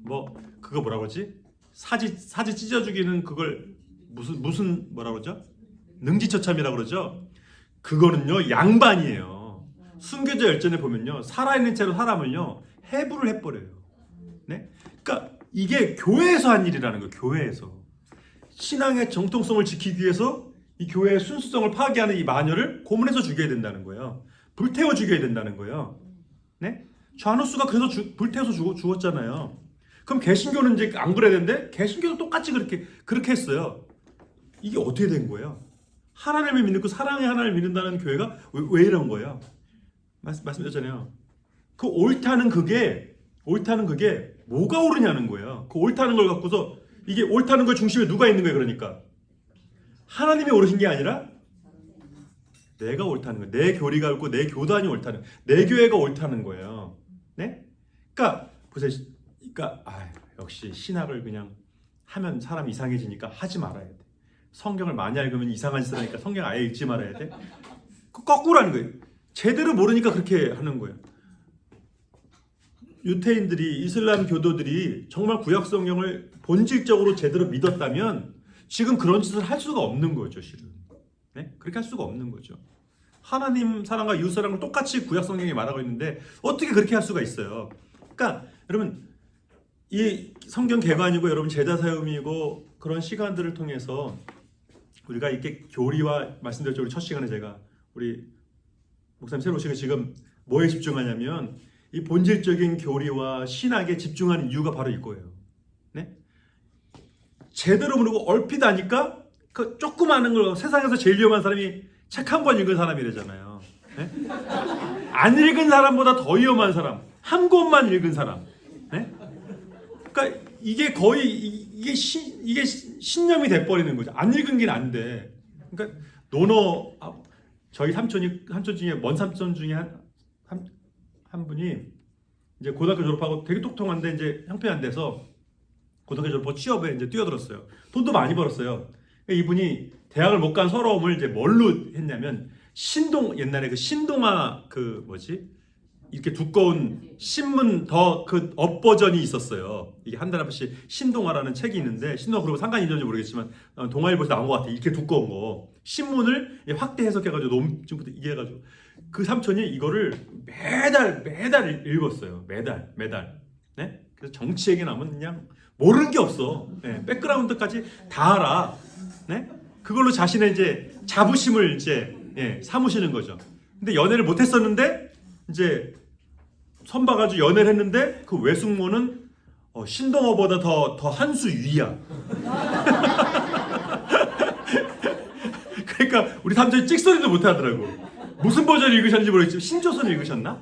뭐 그거 뭐라 그러지? 사지 찢어 죽이는 그걸 무슨 뭐라 그러죠? 능지처참이라 그러죠. 그거는요 양반이에요. 순교자 열전에 보면요 살아있는 채로 사람을요 해부를 해버려요. 네? 그러니까 이게 교회에서 한 일이라는 거예요. 교회에서 신앙의 정통성을 지키기 위해서 이 교회의 순수성을 파괴하는 이 마녀를 고문해서 죽여야 된다는 거예요. 불태워 죽여야 된다는 거예요. 네? 좌누스가 그래서 불태워서 죽었잖아요. 그럼 개신교는 이제 안 그래야 되는데 개신교도 똑같이 그렇게 했어요. 이게 어떻게 된 거예요? 하나님을 믿고 사랑의 하나님을 믿는다는 교회가 왜 이런 거예요? 말씀드렸잖아요. 그 옳다는 그게 뭐가 옳으냐는 거예요. 그 옳다는 걸 갖고서 이게 옳다는 걸 중심에 누가 있는 거예요? 그러니까 하나님이 옳으신 게 아니라 내가 옳다는 거예요. 내 교리가 옳고 내 교단이 옳다는 내 교회가 옳다는 거예요. 네? 그러니까 보세요. 그러니까 역시 신학을 그냥 하면 사람 이상해지니까 하지 말아야 돼. 성경을 많이 읽으면 이상한 짓을 하니까 성경 아예 읽지 말아야 돼. 거꾸로 하는 거예요. 제대로 모르니까 그렇게 하는 거예요. 유태인들이 이슬람 교도들이 정말 구약 성경을 본질적으로 제대로 믿었다면 지금 그런 짓을 할 수가 없는 거죠, 실은. 네? 그렇게 할 수가 없는 거죠. 하나님 사랑과 이웃 사랑을 똑같이 구약 성경에 말하고 있는데 어떻게 그렇게 할 수가 있어요? 그러니까 여러분 이 성경 개관이고 여러분 제자 사역이고 그런 시간들을 통해서 우리가 이렇게 교리와 말씀드렸죠. 우리 첫 시간에 제가 우리 목사님 새로 오시고 지금 뭐에 집중하냐면 이 본질적인 교리와 신학에 집중하는 이유가 바로 이거예요. 네? 제대로 모르고 얼핏 아니까 그 조그마한 걸 세상에서 제일 위험한 사람이 책 한 권 읽은 사람이래잖아요. 네? 안 읽은 사람보다 더 위험한 사람, 한 권만 읽은 사람. 네? 그러니까 이게 거의 이게 신념이 돼버리는 거죠. 안 읽은 게 안 돼. 그러니까 저희 삼촌 중에 먼 삼촌 중에 한 분이 이제 고등학교 졸업하고 되게 똑똑한데 이제 형편이 안 돼서 고등학교 졸업하고 취업에 이제 뛰어들었어요. 돈도 많이 벌었어요. 이분이 대학을 못 간 서러움을 이제 뭘로 했냐면 옛날에 그 신동아 이렇게 두꺼운 신문 그 업버전이 있었어요. 이게 한 달에 한 번씩 신동아라는 책이 있는데 신동아 그리고 상관이 있는지 모르겠지만 동아일보에서 나온 것 같아요. 이렇게 두꺼운 거 신문을 확대 해석해가지고 지금부터 이게 해가지고 그 삼촌이 이거를 매달 읽었어요. 매달. 네? 그래서 정치 얘기 나오면 그냥 모르는 게 없어. 네? 백그라운드까지 다 알아. 네? 그걸로 자신의 이제 자부심을 이제 삼으시는 거죠. 근데 연애를 못 했었는데 이제 선봐가지고 연애를 했는데 그 외숙모는 신동호보다 더 한 수 위야. 그러니까 우리 삼촌이 찍소리도 못 하더라고. 무슨 버전 읽으셨는지 모르겠지만 신조선 읽으셨나?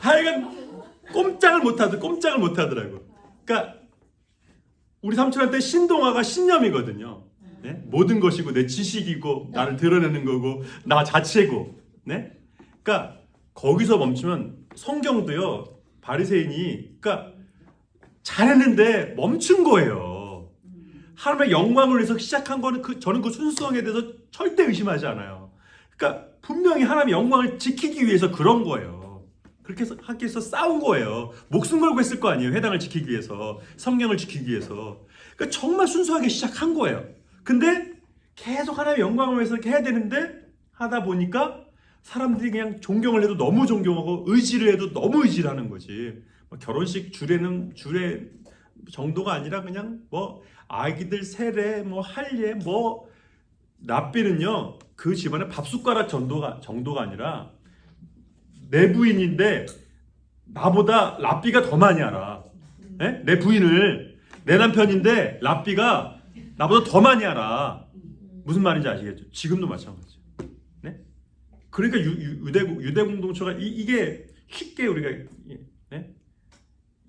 하여간 꼼짝을 못 하더라고. 그러니까 우리 삼촌한테 신동아가 신념이거든요. 네? 모든 것이고 내 지식이고 나를 드러내는 거고 나 자체고. 네? 그러니까 거기서 멈추면 성경도요. 바리새인이 그러니까 잘했는데 멈춘 거예요. 하나님의 영광을 위해서 시작한 거는 저는 그 순수성에 대해서 절대 의심하지 않아요. 그러니까 분명히 하나님의 영광을 지키기 위해서 그런 거예요. 그렇게 해서 하기 위해서 싸운 거예요. 목숨 걸고 했을 거 아니에요. 회당을 지키기 위해서, 성경을 지키기 위해서. 그러니까 정말 순수하게 시작한 거예요. 근데 계속 하나님의 영광을 위해서 이렇게 해야 되는데 하다 보니까 사람들이 그냥 존경을 해도 너무 존경하고 의지를 해도 너무 의지를 하는 거지. 결혼식 주례 정도가 아니라 그냥 아기들 세례 할례 납비는요 그 집안의 밥숟가락 정도가 아니라 내 부인인데 나보다 랍비가 더 많이 알아. 에? 내 부인을 내 남편인데 랍비가 나보다 더 많이 알아. 무슨 말인지 아시겠죠? 지금도 마찬가지죠. 네? 그러니까 유대 공동체가 이게 쉽게 우리가 네?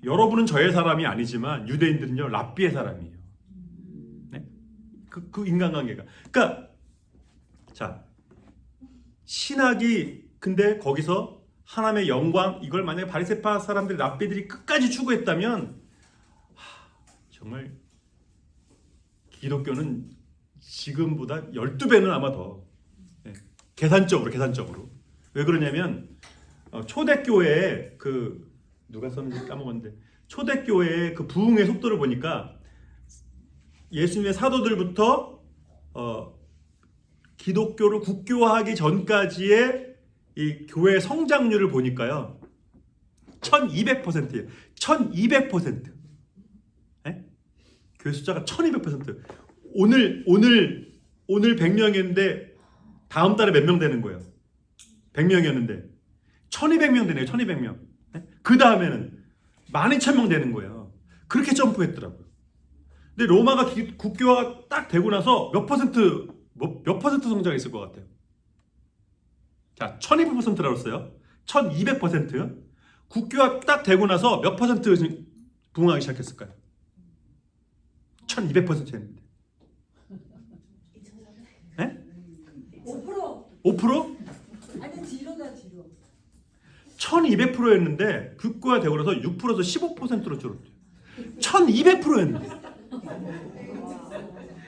여러분은 저의 사람이 아니지만 유대인들은요 랍비의 사람이에요. 네? 그 인간관계가. 그러니까 자 신학이 근데 거기서 하나님의 영광 이걸 만약에 바리새파 사람들 랍비들이 끝까지 추구했다면 정말 기독교는 지금보다 12배는 아마 더 네, 계산적으로 왜 그러냐면 초대교회의 그 누가 썼는지 까먹었는데 초대교회의 그 부흥의 속도를 보니까 예수님의 사도들부터 기독교를 국교화하기 전까지의 이 교회 성장률을 보니까요 1200%예요. 1200%. 네? 교회 숫자가 1200%. 오늘 100명이었는데 다음 달에 몇 명 되는 거예요? 100명이었는데 1200명 되네요. 1200명. 네? 그 다음에는 12,000명 되는 거예요. 그렇게 점프했더라고요. 근데 로마가 국교화가 딱 되고 나서 몇 퍼센트 성장했을 것 같아요? 자, 1200%라고 했어요. 1200%. 국교화 딱 되고 나서 몇 퍼센트 부흥하기 시작했을까요? 1200%였는데. 네? 5%? 아니 지로다 지로. 1200%였는데 국교화 되고 나서 6%에서 15%로 줄었대요. 1200%였는데.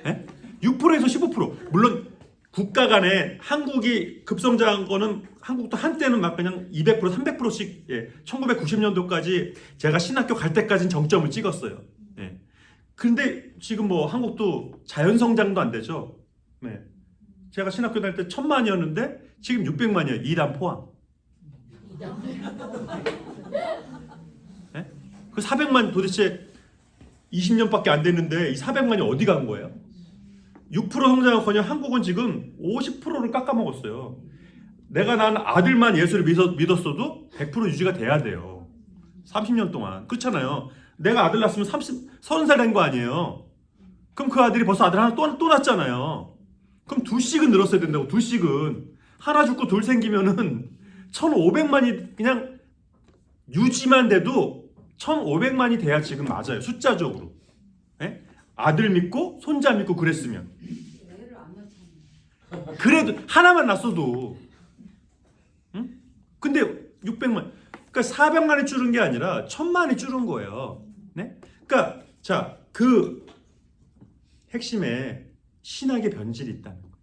네? 6%에서 15%. 물론 국가 간에 한국이 급성장한 거는 한국도 한때는 막 그냥 200%, 300%씩 1990년도까지 제가 신학교 갈 때까지는 정점을 찍었어요. 예. 근데 지금 뭐 한국도 자연성장도 안 되죠. 네. 제가 신학교 다닐 때 1000만이었는데 지금 600만이에요. 이단 포함. 네? 그 400만 도대체 20년밖에 안 됐는데 이 400만이 어디 간 거예요? 6% 성장하거든요. 한국은 지금 50%를 깎아먹었어요. 내가 난 아들만 예수를 믿었어도 100% 유지가 돼야 돼요. 30년 동안. 그렇잖아요. 내가 아들 낳았으면 30살 된 거 아니에요. 그럼 그 아들이 벌써 아들 하나 또 낳았잖아요. 그럼 둘씩은 늘었어야 된다고. 둘씩은. 하나 죽고 둘 생기면은 1500만이 그냥 유지만 돼도 1500만이 돼야 지금 맞아요. 숫자적으로. 네? 아들 믿고 손자 믿고 그랬으면. 그래도 하나만 낳았어도. 응? 근데 600만. 그러니까 400만이 줄은 게 아니라 1000만이 줄은 거예요. 네? 그러니까 자, 그 핵심에 신학의 변질이 있다는 거예요.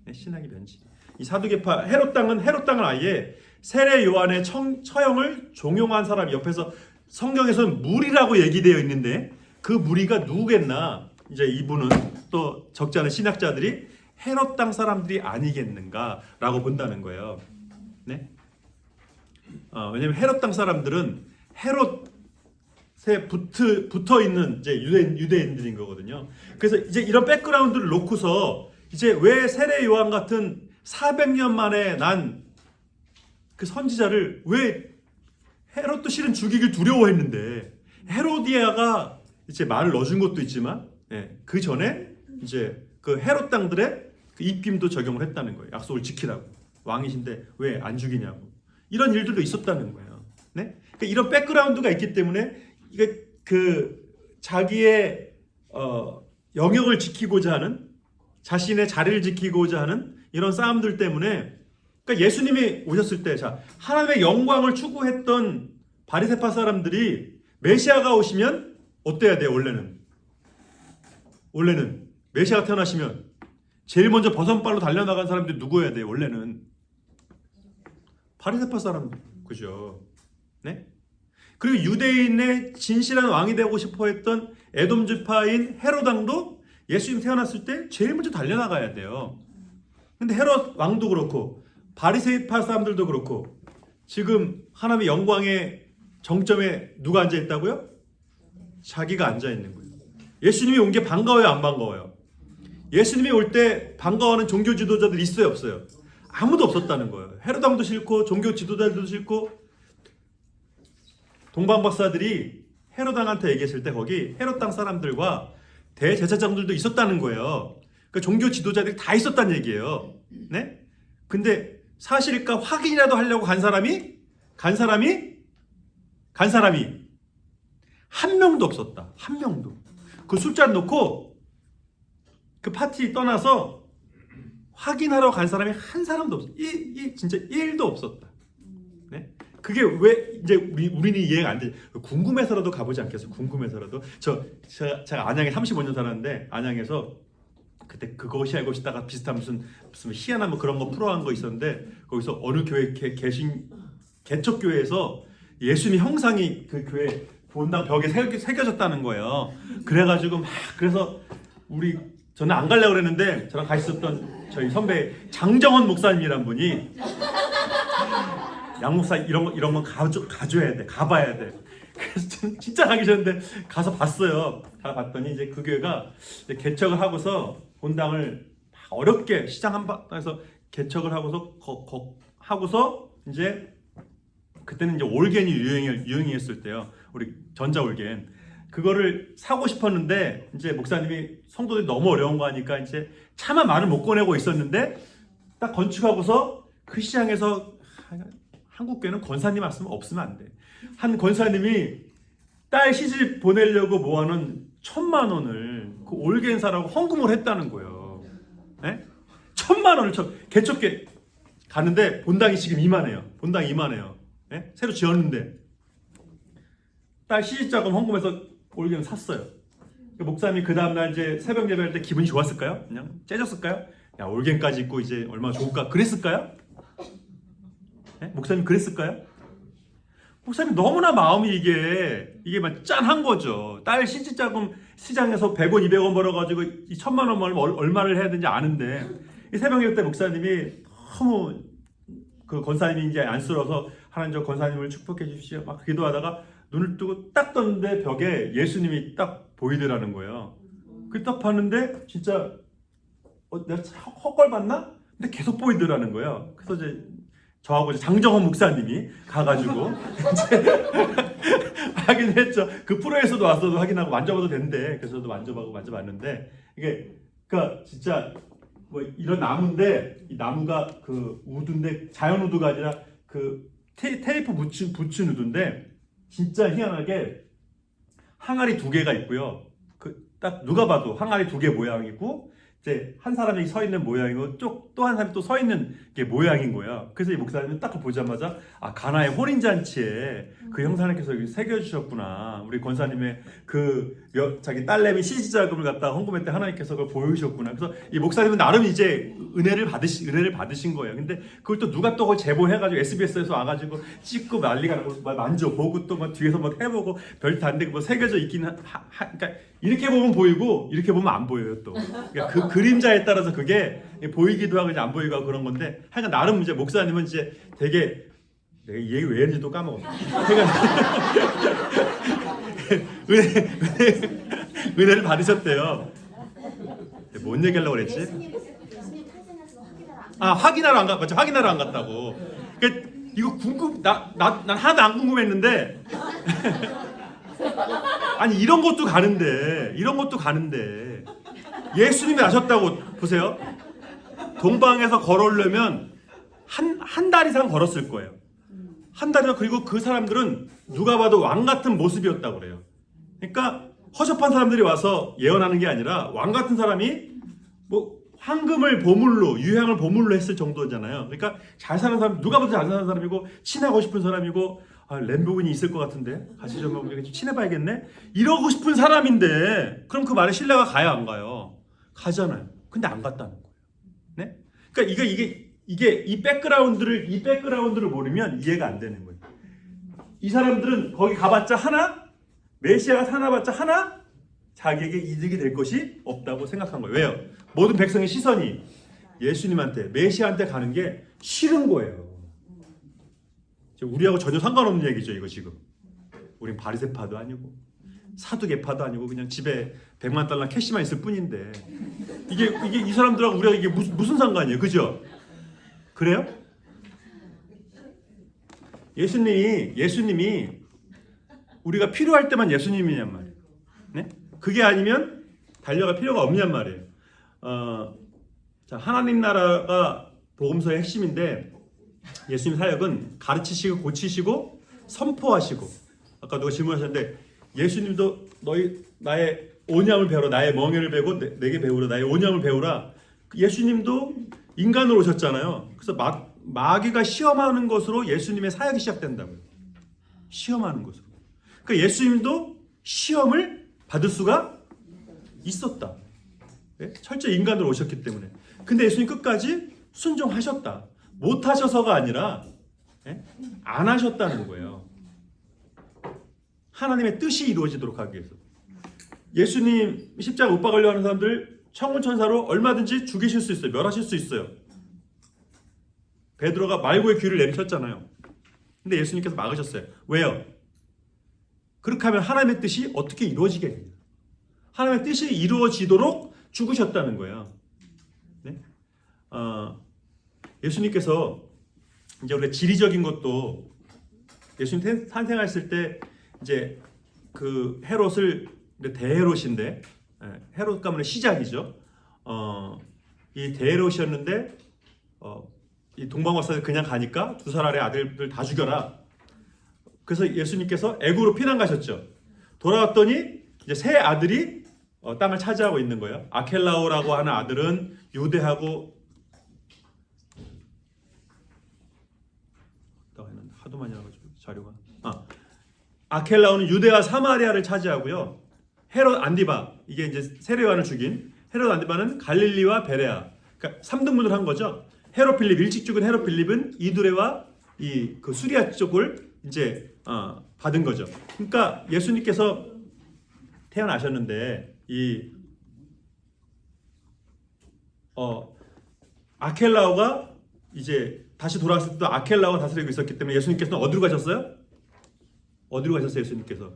네? 신학의 변질. 이 사두개파 헤롯 땅을 아예 세례 요한의 처형을 종용한 사람이 옆에서 성경에서는 무리라고 얘기되어 있는데 그 무리가 누구겠나? 이제 이분은 또 적지 않은 신학자들이 헤롯 땅 사람들이 아니겠는가라고 본다는 거예요. 네? 왜냐면 헤롯 땅 사람들은 헤롯에 붙어 있는 이제 유대인들인 거거든요. 그래서 이제 이런 백그라운드를 놓고서 이제 왜 세례 요한 같은 400년 만에 난 그 선지자를 왜 헤롯도 실은 죽이길 두려워했는데 헤로디아가 이제 말을 넣어준 것도 있지만 그 전에 이제 그 헤롯 땅들의 그 입김도 적용을 했다는 거예요. 약속을 지키라고. 왕이신데 왜 안 죽이냐고. 이런 일들도 있었다는 거예요. 네? 그러니까 이런 백그라운드가 있기 때문에 이게 그 자기의 영역을 지키고자 하는 자신의 자리를 지키고자 하는 이런 싸움들 때문에 그러니까 예수님이 오셨을 때 자, 하나님의 영광을 추구했던 바리새파 사람들이 메시아가 오시면 어때야 돼요? 원래는 메시아가 태어나시면 제일 먼저 버선발로 달려나간 사람들이 누구여야 돼요? 원래는 바리새파 사람들. 그죠? 네? 그리고 유대인의 진실한 왕이 되고 싶어 했던 에돔 지파인 헤롯 왕도 예수님 태어났을 때 제일 먼저 달려나가야 돼요. 근데 헤롯 왕도 그렇고 바리새파 사람들도 그렇고 지금 하나님의 영광의 정점에 누가 앉아 있다고요? 자기가 앉아 있는 거예요. 예수님이 온 게 반가워요, 안 반가워요? 예수님이 올 때 반가워하는 종교 지도자들 있어요, 없어요? 아무도 없었다는 거예요. 헤롯 왕도 싫고 종교 지도자들도 싫고 동방 박사들이 헤롯 왕한테 얘기했을 때 거기 헤롯 땅 사람들과 대제사장들도 있었다는 거예요. 그러니까 종교 지도자들이 다 있었단 얘기예요. 네? 근데 사실일까 확인이라도 하려고 간 사람이 한 명도 없었다. 한 명도. 그 술잔 놓고 그 파티 떠나서 확인하러 간 사람이 한 사람도 없어. 진짜 1도 없었다. 네? 그게 왜 이제 우리는 이해가 안 돼. 궁금해서라도 가보지 않겠어? 궁금해서라도. 제가 안양에 35년 살았는데 안양에서 그때 그것이 알고 싶다가 비슷한 무슨 희한한 뭐 그런 거 프로한 거 있었는데 거기서 어느 교회 개척 교회에서 예수님 형상이 그 교회 본당 벽에 새겨졌다는 거예요. 그래가지고 그래서 저는 안 가려고 그랬는데 저랑 같이 있었던 저희 선배 장정원 목사님이란 분이 양 목사 이런 건 가줘야 돼, 가봐야 돼. 그래서 진짜 가기 싫은데 가서 봤어요. 봤더니 이제 그 교회가 이제 개척을 하고서 본당을 어렵게 시장 한바탕에서 개척을 하고서 이제 그때는 이제 올겐이 유행이었을 때요. 우리 전자 올겐. 그거를 사고 싶었는데 이제 목사님이 성도들이 너무 어려운 거 하니까 이제 차마 말을 못 꺼내고 있었는데 딱 건축하고서 그 시장에서 한국 교회는 권사님 없으면 안 돼. 한 권사님이 딸 시집 보내려고 모아놓은 1,000,000원을 그 올겐 사라고 헌금을 했다는 거예요. 네? 1,000,000원을 개척계 가는데 본당이 지금 이만해요. 본당이 이만해요. 네? 새로 지었는데 딸 시집자금 헌금해서 올겐을 샀어요. 목사님이 그 다음날 이제 새벽 예배할 때 기분이 좋았을까요? 그냥 째졌을까요? 야 올겐까지 있고 이제 얼마나 좋을까? 그랬을까요? 네? 목사님 그랬을까요? 목사님 너무나 마음이 이게 막 짠한 거죠. 딸 시집자금 시장에서 100원, 200원 벌어가지고 이 1,000,000원 얼마를 해야 되는지 아는데 이 새벽 예배 때 목사님이 너무 그 권사님이 이제 안쓰러워서 하나님 저 권사님을 축복해 주십시오. 막 기도하다가 눈을 뜨고 딱 떴는데 벽에 예수님이 딱 보이더라는 거예요. 그 딱 봤는데 진짜 내가 헛걸 봤나? 근데 계속 보이더라는 거예요. 그래서 이제 저하고 이제 장정원 목사님이 가가지고 이제 확인했죠. 그 프로에서도 와서도 확인하고 만져봐도 된대. 그래서 저도 만져봤는데 이게 그러니까 진짜 뭐 이런 나무인데 이 나무가 그 우드인데 자연 우드가 아니라 그 테이프 붙인 우드인데 진짜 희한하게 항아리 2개가 있고요. 그 딱 누가 봐도 항아리 2개 모양이고 이제 한 사람이 서 있는 모양이고 또 한 사람이 또 서 있는 게 모양인 거야. 그래서 이 목사님은 딱 보자마자 가나의 혼인 잔치에 그 형사님께서 여기 새겨주셨구나. 우리 권사님의 자기 딸내미 시집자금을 갖다 헌금할 때 하나님께서 그걸 보여주셨구나. 그래서 이 목사님은 나름 이제 은혜를 받으신 거예요. 근데 그걸 또 누가 또 그걸 제보해가지고 SBS에서 와가지고 찍고 난리가 나고 만져보고 또 막 뒤에서 막 해보고 별도 안 되고 뭐 새겨져 있긴 그러니까 이렇게 보면 보이고 이렇게 보면 안 보여요 또. 그러니까 그 그림자에 따라서 그게 보이기도 하고 이제 안 보이고 하고 그런 건데 하여간 나름 이제 목사님은 이제 되게 내가 이 얘기 왜 했는지 또 까먹었어. 은혜를 받으셨대요. 뭔 얘기하려고 그랬지? 확인하러 안 맞죠? 확인하러 안 갔다고. 그러니까 이거 난 하나도 안 궁금했는데 아니 이런 것도 가는데 예수님이 나셨다고 보세요. 동방에서 걸어오려면 한 달 이상 걸었을 거예요. 한 달이나. 그리고 그 사람들은 누가 봐도 왕 같은 모습이었다고 그래요. 그러니까 허접한 사람들이 와서 예언하는 게 아니라 왕 같은 사람이 뭐 황금을 보물로 유향을 보물로 했을 정도잖아요. 그러니까 잘 사는 사람, 누가 봐도 잘 사는 사람이고 친하고 싶은 사람이고 램보기니 있을 것 같은데 같이 좀 친해봐야겠네 이러고 싶은 사람인데 그럼 그 말에 신뢰가 가야 안 가요? 가잖아요. 근데 안 갔다는 거예요. 네? 그러니까 이게 이 백그라운드를 모르면 이해가 안 되는 거예요. 이 사람들은 거기 가봤자 하나, 메시아가 살아봤자 하나, 자기에게 이득이 될 것이 없다고 생각한 거예요. 왜요? 모든 백성의 시선이 예수님한테, 메시아한테 가는 게 싫은 거예요. 우리하고 전혀 상관없는 얘기죠, 이거 지금. 우린 바리새파도 아니고 사두개파도 아니고 그냥 집에 100만 달러 캐시만 있을 뿐인데 이게 이 사람들하고 우리가 이게 무슨 상관이에요, 그죠? 그래요? 예수님이 우리가 필요할 때만 예수님이냔 말이에요. 네? 그게 아니면 달려갈 필요가 없냔 말이에요. 자, 하나님 나라가 복음서의 핵심인데 예수님 사역은 가르치시고 고치시고 선포하시고, 아까 누가 질문하셨는데 예수님도 너희 나의 오념을 배우라, 나의 멍에를 배우고 내게 배우라, 나의 오념을 배우라. 예수님도 인간으로 오셨잖아요. 그래서 마귀가 시험하는 것으로 예수님의 사역이 시작된다고요. 시험하는 것으로. 그러니까 예수님도 시험을 받을 수가 있었다. 네? 철저히 인간으로 오셨기 때문에. 근데 예수님 끝까지 순종하셨다. 못하셔서가 아니라 안 하셨다는 거예요. 하나님의 뜻이 이루어지도록 하기 위해서. 예수님 십자가 못 박으려 하는 사람들 천군천사로 얼마든지 죽이실 수 있어요. 멸하실 수 있어요. 베드로가 말고의 귀를 내리쳤잖아요. 근데 예수님께서 막으셨어요. 왜요? 그렇게 하면 하나님의 뜻이 어떻게 이루어지게 됩니다. 하나님의 뜻이 이루어지도록 죽으셨다는 거예요. 네? 예수님께서 이제 우리가 지리적인 것도 예수님 탄생하셨을 때 이제 그 헤롯을 대헤롯인데, 헤롯 가문의 시작이죠. 이 대헤롯이었는데 이 동방박사들 그냥 가니까 두 살 아래 아들들 다 죽여라. 그래서 예수님께서 애굽으로 피난 가셨죠. 돌아왔더니 이제 세 아들이 땅을 차지하고 있는 거예요. 아켈라오라고 하는 아들은 유대하고, 하도 많이 나가지고 자료가. 아켈라오는 유대와 사마리아를 차지하고요. 헤롯 안디바, 이게 이제 세례요한을 죽인 헤롯 안디바는 갈릴리와 베레아, 그러니까 3등분을 한 거죠. 헤롯 필립, 일찍 죽은 헤롯 필립은 이두레와 그 수리아 쪽을 이제 받은 거죠. 그러니까 예수님께서 태어나셨는데 이 아켈라오가 이제 다시 돌아왔을 때도 아켈라오가 다스리고 있었기 때문에 예수님께서는 어디로 가셨어요? 어디로 가셨어요, 예수님께서?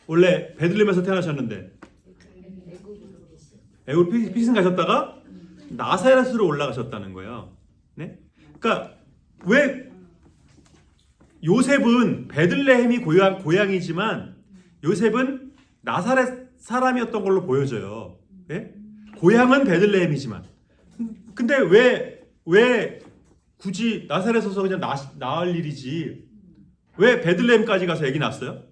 원래 베들레헴에서 태어나셨는데 애굽 피신 가셨다가 나사렛으로 올라가셨다는 거예요. 네? 그러니까 왜 요셉은 베들레헴이 고향이지만 요셉은 나사렛 사람이었던 걸로 보여져요. 네? 고향은 베들레헴이지만, 근데 왜 굳이 나사렛에서 그냥 낳을 일이지 왜 베들레헴까지 가서 아기 낳았어요?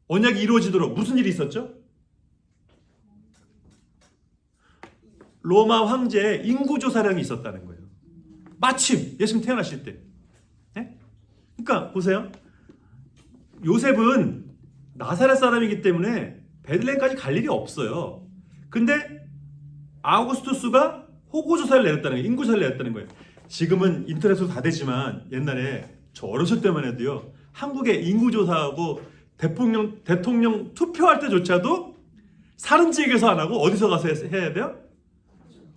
언약이 이루어지도록 무슨 일이 있었죠? 로마 황제의 인구조사령이 있었다는 거예요. 마침 예수님 태어나실 때. 네? 그러니까 보세요. 요셉은 나사렛 사람이기 때문에 베들레헴까지 갈 일이 없어요. 근데 아우구스투스가 호구조사를 내렸다는 거예요. 인구조사를 내렸다는 거예요. 지금은 인터넷으로 다 되지만 옛날에 저 어렸을 때만 해도요. 한국의 인구조사하고 대통령 투표할 때조차도 사는 지역에서 안 하고 어디서 가서 해야 돼요?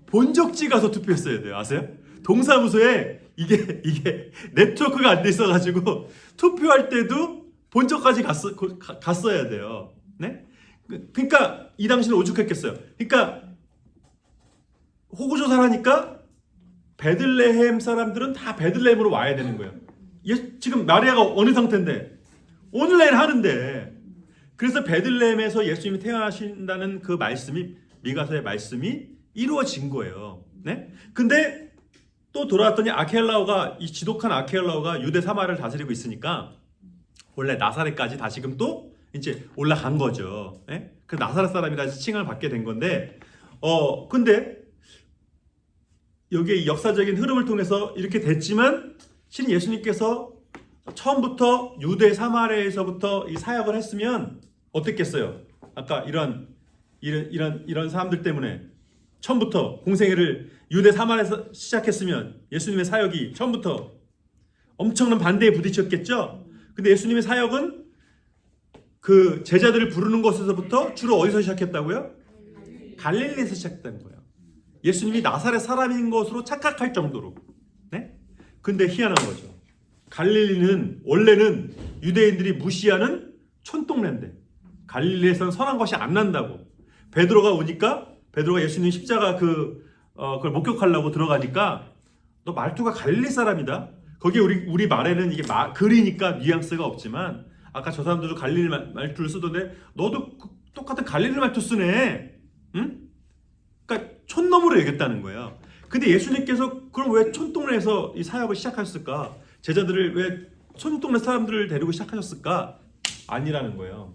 본적지 가서 투표했어야 돼요. 아세요? 동사무소에 이게 네트워크가 안 돼 있어가지고 투표할 때도 본적까지 갔어야 돼요. 네? 그러니까 이 당시는 오죽했겠어요. 그러니까 호구조사를 하니까 베들레헴 사람들은 다 베들레헴으로 와야 되는 거예요. 지금 마리아가 어느 상태인데 오늘날 하는데, 그래서 베들레헴에서 예수님이 태어나신다는 그 말씀이, 미가서의 말씀이 이루어진 거예요. 네? 근데 또 돌아왔더니 아켈라오가, 이 지독한 아켈라오가 유대 사마를 다스리고 있으니까 원래 나사렛까지 다시금 또 이제 올라간 거죠. 네? 그 나사렛 사람이라 칭을 받게 된 건데, 근데 여기에 역사적인 흐름을 통해서 이렇게 됐지만 신 예수님께서 처음부터 유대 사마리아에서부터 이 사역을 했으면 어땠겠어요? 아까 이런 사람들 때문에 처음부터 공생애를 유대 사마리아에서 시작했으면 예수님의 사역이 처음부터 엄청난 반대에 부딪혔겠죠? 근데 예수님의 사역은 그 제자들을 부르는 곳에서부터 주로 어디서 시작했다고요? 갈릴리에서 시작된 거예요. 예수님이 나사렛 사람인 것으로 착각할 정도로. 네? 근데 희한한 거죠. 갈릴리는 원래는 유대인들이 무시하는 촌동네인데 갈릴리에서는 선한 것이 안 난다고. 베드로가 오니까, 베드로가 예수님 십자가 그걸 목격하려고 들어가니까 너 말투가 갈릴리 사람이다. 거기에 우리 말에는 이게 글이니까 뉘앙스가 없지만 아까 저 사람들도 갈릴리 말투를 쓰던데 너도 똑같은 갈릴리 말투 쓰네. 응? 그러니까 촌놈으로 여겼다는 거예요. 근데 예수님께서 그럼 왜 촌동네에서 이 사역을 시작하셨을까? 제자들을 왜 촌동네 사람들을 데리고 시작하셨을까? 아니라는 거예요.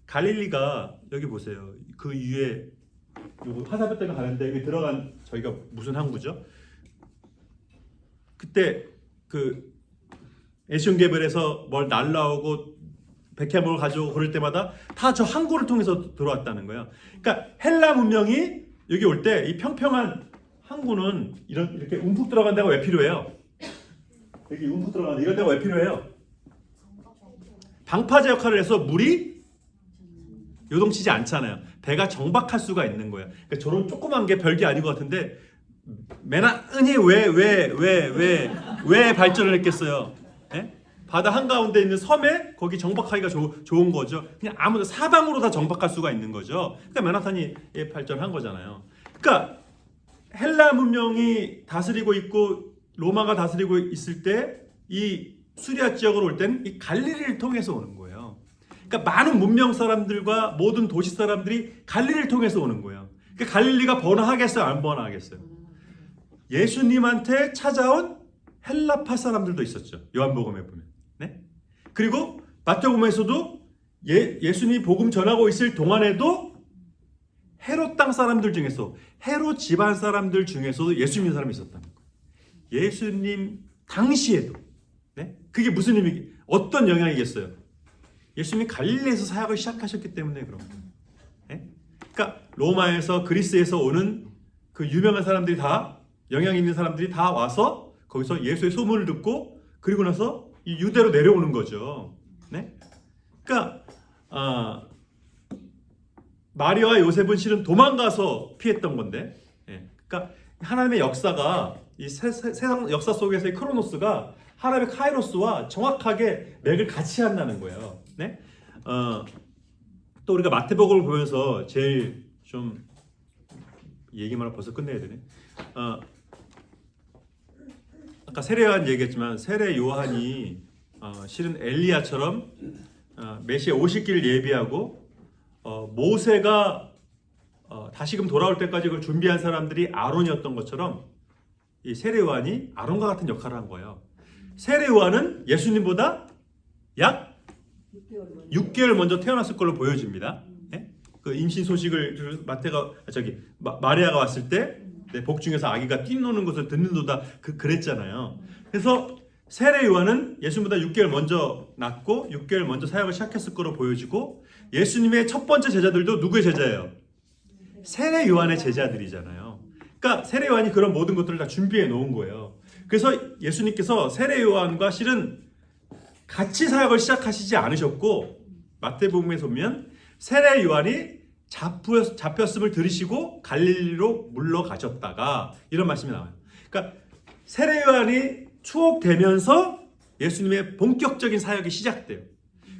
갈릴리가 여기 보세요. 그 위에 요거 화살표 때문에 가는데 여기 들어간 저희가 무슨 항구죠? 그때 그 에숑게벨에서 뭘 날라오고 백해목을 가져오고 그럴 때마다 다 저 항구를 통해서 들어왔다는 거예요. 그러니까 헬라 문명이 여기 올 때 이 평평한 항구는 이렇게 움푹 들어간 데가 왜 필요해요? 여기 움푹 들어가는 이런 데가 왜 필요해요? 방파제 역할을 해서 물이 요동치지 않잖아요. 배가 정박할 수가 있는 거예요. 그러니까 저런 조그만 게 별게 아닌 것 같은데 매나은히 왜 발전을 했겠어요? 예? 바다 한가운데 있는 섬에 거기 정박하기가 좋은 거죠. 그냥 아무나 사방으로 다 정박할 수가 있는 거죠. 그러니까 맨하탄이 발전한 거잖아요. 그러니까 헬라 문명이 다스리고 있고 로마가 다스리고 있을 때 이 수리아 지역으로 올 때는 이 갈릴리를 통해서 오는 거예요. 그러니까 많은 문명 사람들과 모든 도시 사람들이 갈릴리를 통해서 오는 거예요. 그러니까 갈릴리가 번화하겠어요, 안 번화하겠어요? 예수님한테 찾아온 헬라파 사람들도 있었죠. 요한복음에 보면. 네? 그리고 마태복음에서도 예수님이 복음 전하고 있을 동안에도 헤롯 땅 사람들 중에서 헤롯 집안 사람들 중에서도 예수 믿는 사람이 있었다는 거예요. 예수님 당시에도. 네? 그게 무슨 의미? 어떤 영향이겠어요? 예수님이 갈릴리에서 사역을 시작하셨기 때문에 그런 거예요. 네? 그러니까 로마에서 그리스에서 오는 그 유명한 사람들이 다 영향 있는 사람들이 다 와서 거기서 예수의 소문을 듣고 그리고 나서 이 유대로 내려오는 거죠. 네? 그러니까 마리아와 요셉은 실은 도망가서 피했던 건데, 그러니까 하나님의 역사가 이 세상 역사 속에서의 크로노스가 하나님의 카이로스와 정확하게 맥을 같이 한다는 거예요. 네? 또 우리가 마태복음을 보면서 제일 좀 얘기만 하고 벌써 끝내야 되네. 아까 세례 요한 얘기했지만 세례 요한이 실은 엘리야처럼 메시아 오실 길을 예비하고 모세가 다시금 돌아올 때까지 그걸 준비한 사람들이 아론이었던 것처럼 이 세례 요한이 아론과 같은 역할을 한 거예요. 세례 요한은 예수님보다 약 6개월 먼저 태어났을 걸로 보여집니다. 네? 그 임신 소식을 마리아가 왔을 때 복 중에서 아기가 뛰노는 것을 듣는도다 그랬잖아요. 그래서 세례 요한은 예수님보다 6개월 먼저 낳고 6개월 먼저 사역을 시작했을 거로 보여지고 예수님의 첫 번째 제자들도 누구의 제자예요? 세례 요한의 제자들이잖아요. 그러니까 세례 요한이 그런 모든 것들을 다 준비해 놓은 거예요. 그래서 예수님께서 세례 요한과 실은 같이 사역을 시작하시지 않으셨고 마태복음에서 보면 세례 요한이 잡혔음을 들으시고 갈릴리로 물러가셨다가 이런 말씀이 나와요. 그러니까 세례 요한이 추억되면서 예수님의 본격적인 사역이 시작돼요.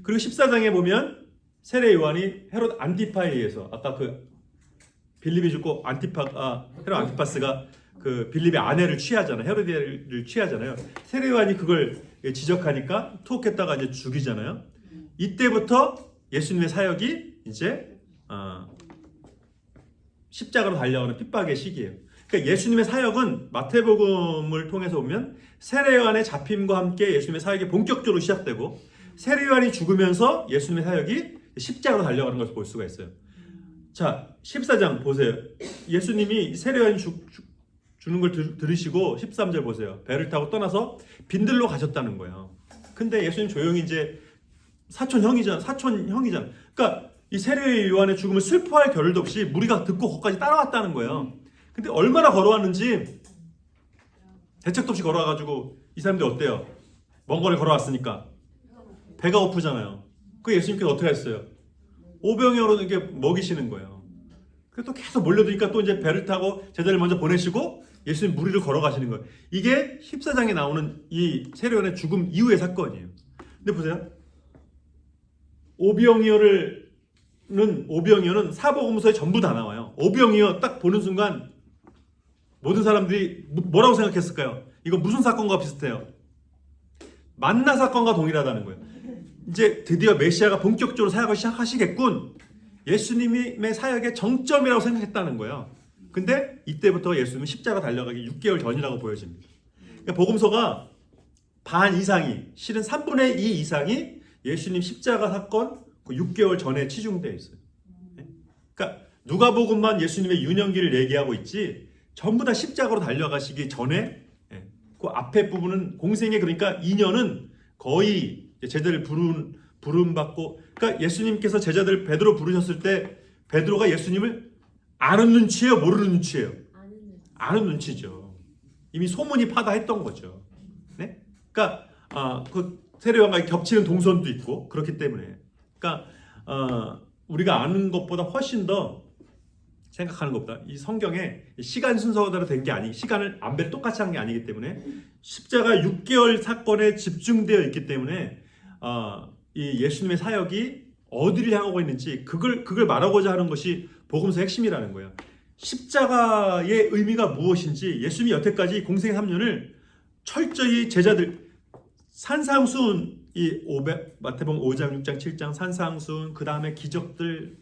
그리고 14장에 보면 세례 요한이 헤롯 안티파에 의해서 아까 그 빌립이 죽고 헤롯 안티파스가 그 빌립의 아내를 취하잖아요. 헤로디아를 취하잖아요. 세례 요한이 그걸 지적하니까 투옥했다가 이제 죽이잖아요. 이때부터 예수님의 사역이 이제 십자가로 달려가는 핍박의 시기예요. 그러니까 예수님의 사역은 마태복음을 통해서 보면 세례 요한의 잡힘과 함께 예수님의 사역이 본격적으로 시작되고 세례 요한이 죽으면서 예수님의 사역이 십자가로 달려가는 것을 볼 수가 있어요. 자, 14장 보세요. 예수님이 세례 요한이 주는 걸 들으시고 13절 보세요. 배를 타고 떠나서 빈들로 가셨다는 거예요. 근데 예수님 조용히 이제 사촌 형이잖아. 그러니까 이 세례 요한의 죽음을 슬퍼할 겨를도 없이 무리가 듣고 거기까지 따라왔다는 거예요. 근데 얼마나 걸어왔는지 대책도 없이 걸어와가지고 이 사람들이 어때요? 먼 거리 걸어왔으니까 배가 고프잖아요. 그 예수님께서 어떻게 했어요? 오병이어로 이렇게 먹이시는 거예요. 그래서 또 계속 몰려드니까 또 이제 배를 타고 제자를 먼저 보내시고 예수님 무리를 걸어가시는 거예요. 이게 14장에 나오는 이 세례 요한의 죽음 이후의 사건이에요. 근데 보세요. 오병이어는 사복음서에 전부 다 나와요. 오병이어 딱 보는 순간 모든 사람들이 뭐라고 생각했을까요? 이거 무슨 사건과 비슷해요? 만나 사건과 동일하다는 거예요. 이제 드디어 메시아가 본격적으로 사역을 시작하시겠군. 예수님의 사역의 정점이라고 생각했다는 거예요. 근데 이때부터 예수님은 십자가 달려가기 6개월 전이라고 보여집니다. 그러니까 복음서가 반 이상이, 실은 3분의 2 이상이 예수님 십자가 사건 그 6개월 전에 치중되어 있어요. 그러니까 누가복음만 예수님의 유년기를 얘기하고 있지 전부 다 십자가로 달려가시기 전에 그 앞에 부분은 공생의 그러니까 2년은 거의 제자들 부름 받고, 그러니까 예수님께서 제자들 베드로 부르셨을 때 베드로가 예수님을 아는 눈치예요, 모르는 눈치예요? 아는 눈치죠. 이미 소문이 파다했던 거죠. 네? 그러니까 그 세례요한과 겹치는 동선도 있고 그렇기 때문에, 그러니까 우리가 아는 것보다 훨씬 더 생각하는 것보다 이 성경에 시간 순서대로 된 게 아니, 시간을 안배를 똑같이 한 게 아니기 때문에 십자가 6개월 사건에 집중되어 있기 때문에 이 예수님의 사역이 어디를 향하고 있는지 그걸 말하고자 하는 것이 복음서 핵심이라는 거예요. 십자가의 의미가 무엇인지 예수님이 여태까지 공생 3년을 철저히 제자들 산상수훈 이 마태복음 5장, 6장, 7장 산상수훈, 그 다음에 기적들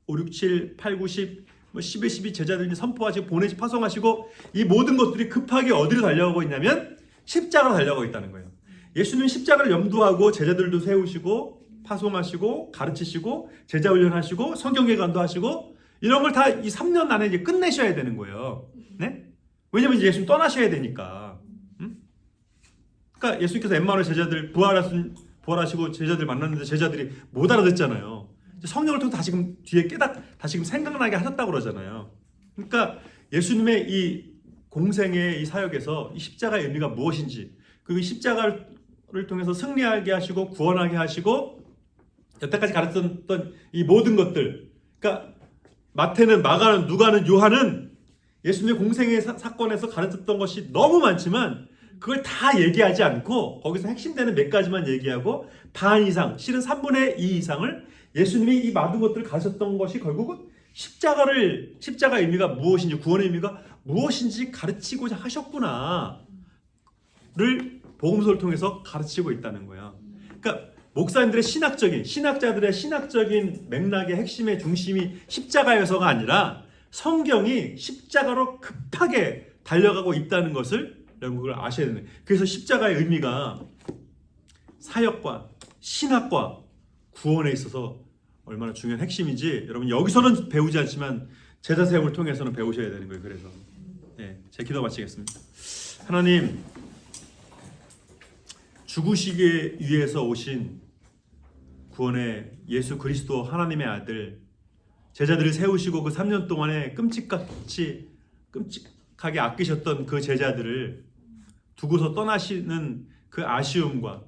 5, 6, 7, 8, 9, 10, 11, 12 제자들이 선포하시고 보내시 파송하시고 이 모든 것들이 급하게 어디로 달려가고 있냐면 십자가로 달려가고 있다는 거예요. 예수님은 십자가를 염두하고 제자들도 세우시고 파송하시고 가르치시고 제자 훈련하시고 성경개관도 하시고 이런 걸 다 이 3년 안에 이제 끝내셔야 되는 거예요. 네? 왜냐면 이제 예수님 떠나셔야 되니까. 그러니까 예수님께서 엠마누엘 제자들 부활하시고 제자들 만났는데 제자들이 못 알아듣잖아요. 성령을 통해 다시금 뒤에 다시금 생각나게 하셨다고 그러잖아요. 그러니까 예수님의 이 공생의 이 사역에서 이 십자가의 의미가 무엇인지, 그 십자가를 통해서 승리하게 하시고 구원하게 하시고 여태까지 가르쳤던 이 모든 것들, 그러니까 마태는, 마가는, 누가는, 요한은 예수님의 공생의 사건에서 가르쳤던 것이 너무 많지만 그걸 다 얘기하지 않고 거기서 핵심되는 몇 가지만 얘기하고 반 이상, 실은 3분의 2 이상을 예수님이 이 많은 것들을 가르쳤던 것이 결국은 십자가의 의미가 무엇인지, 구원의 의미가 무엇인지 가르치고자 하셨구나를 복음서를 통해서 가르치고 있다는 거야. 그러니까 목사님들의 신학자들의 신학적인 맥락의 핵심의 중심이 십자가여서가 아니라 성경이 십자가로 급하게 달려가고 있다는 것을 여러분 그걸 아셔야 되는 거예요. 그래서 십자가의 의미가 사역과 신학과 구원에 있어서 얼마나 중요한 핵심인지 여러분 여기서는 배우지 않지만 제자 사역을 통해서는 배우셔야 되는 거예요. 그래서 제 기도 마치겠습니다. 하나님, 죽으시기 위해서 오신 구원의 예수 그리스도 하나님의 아들, 제자들을 세우시고 그 3년 동안에 끔찍하게 아끼셨던 그 제자들을 두고서 떠나시는 그 아쉬움과,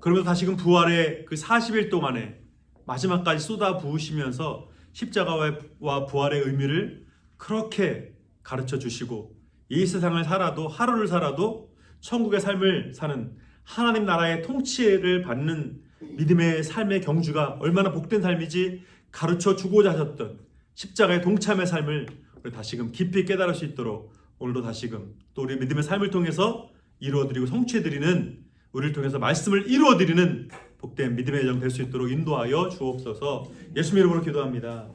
그러면서 다시금 부활의 그 40일 동안에 마지막까지 쏟아 부으시면서 십자가와 부활의 의미를 그렇게 가르쳐 주시고 이 세상을 살아도, 하루를 살아도 천국의 삶을 사는 하나님 나라의 통치를 받는 믿음의 삶의 경주가 얼마나 복된 삶이지 가르쳐 주고자 하셨던 십자가의 동참의 삶을 우리 다시금 깊이 깨달을 수 있도록 오늘도 다시금 또 우리 믿음의 삶을 통해서 이루어드리고 성취해드리는, 우리를 통해서 말씀을 이루어드리는 복된 믿음의 여정 될 수 있도록 인도하여 주옵소서. 예수님 이름으로 기도합니다.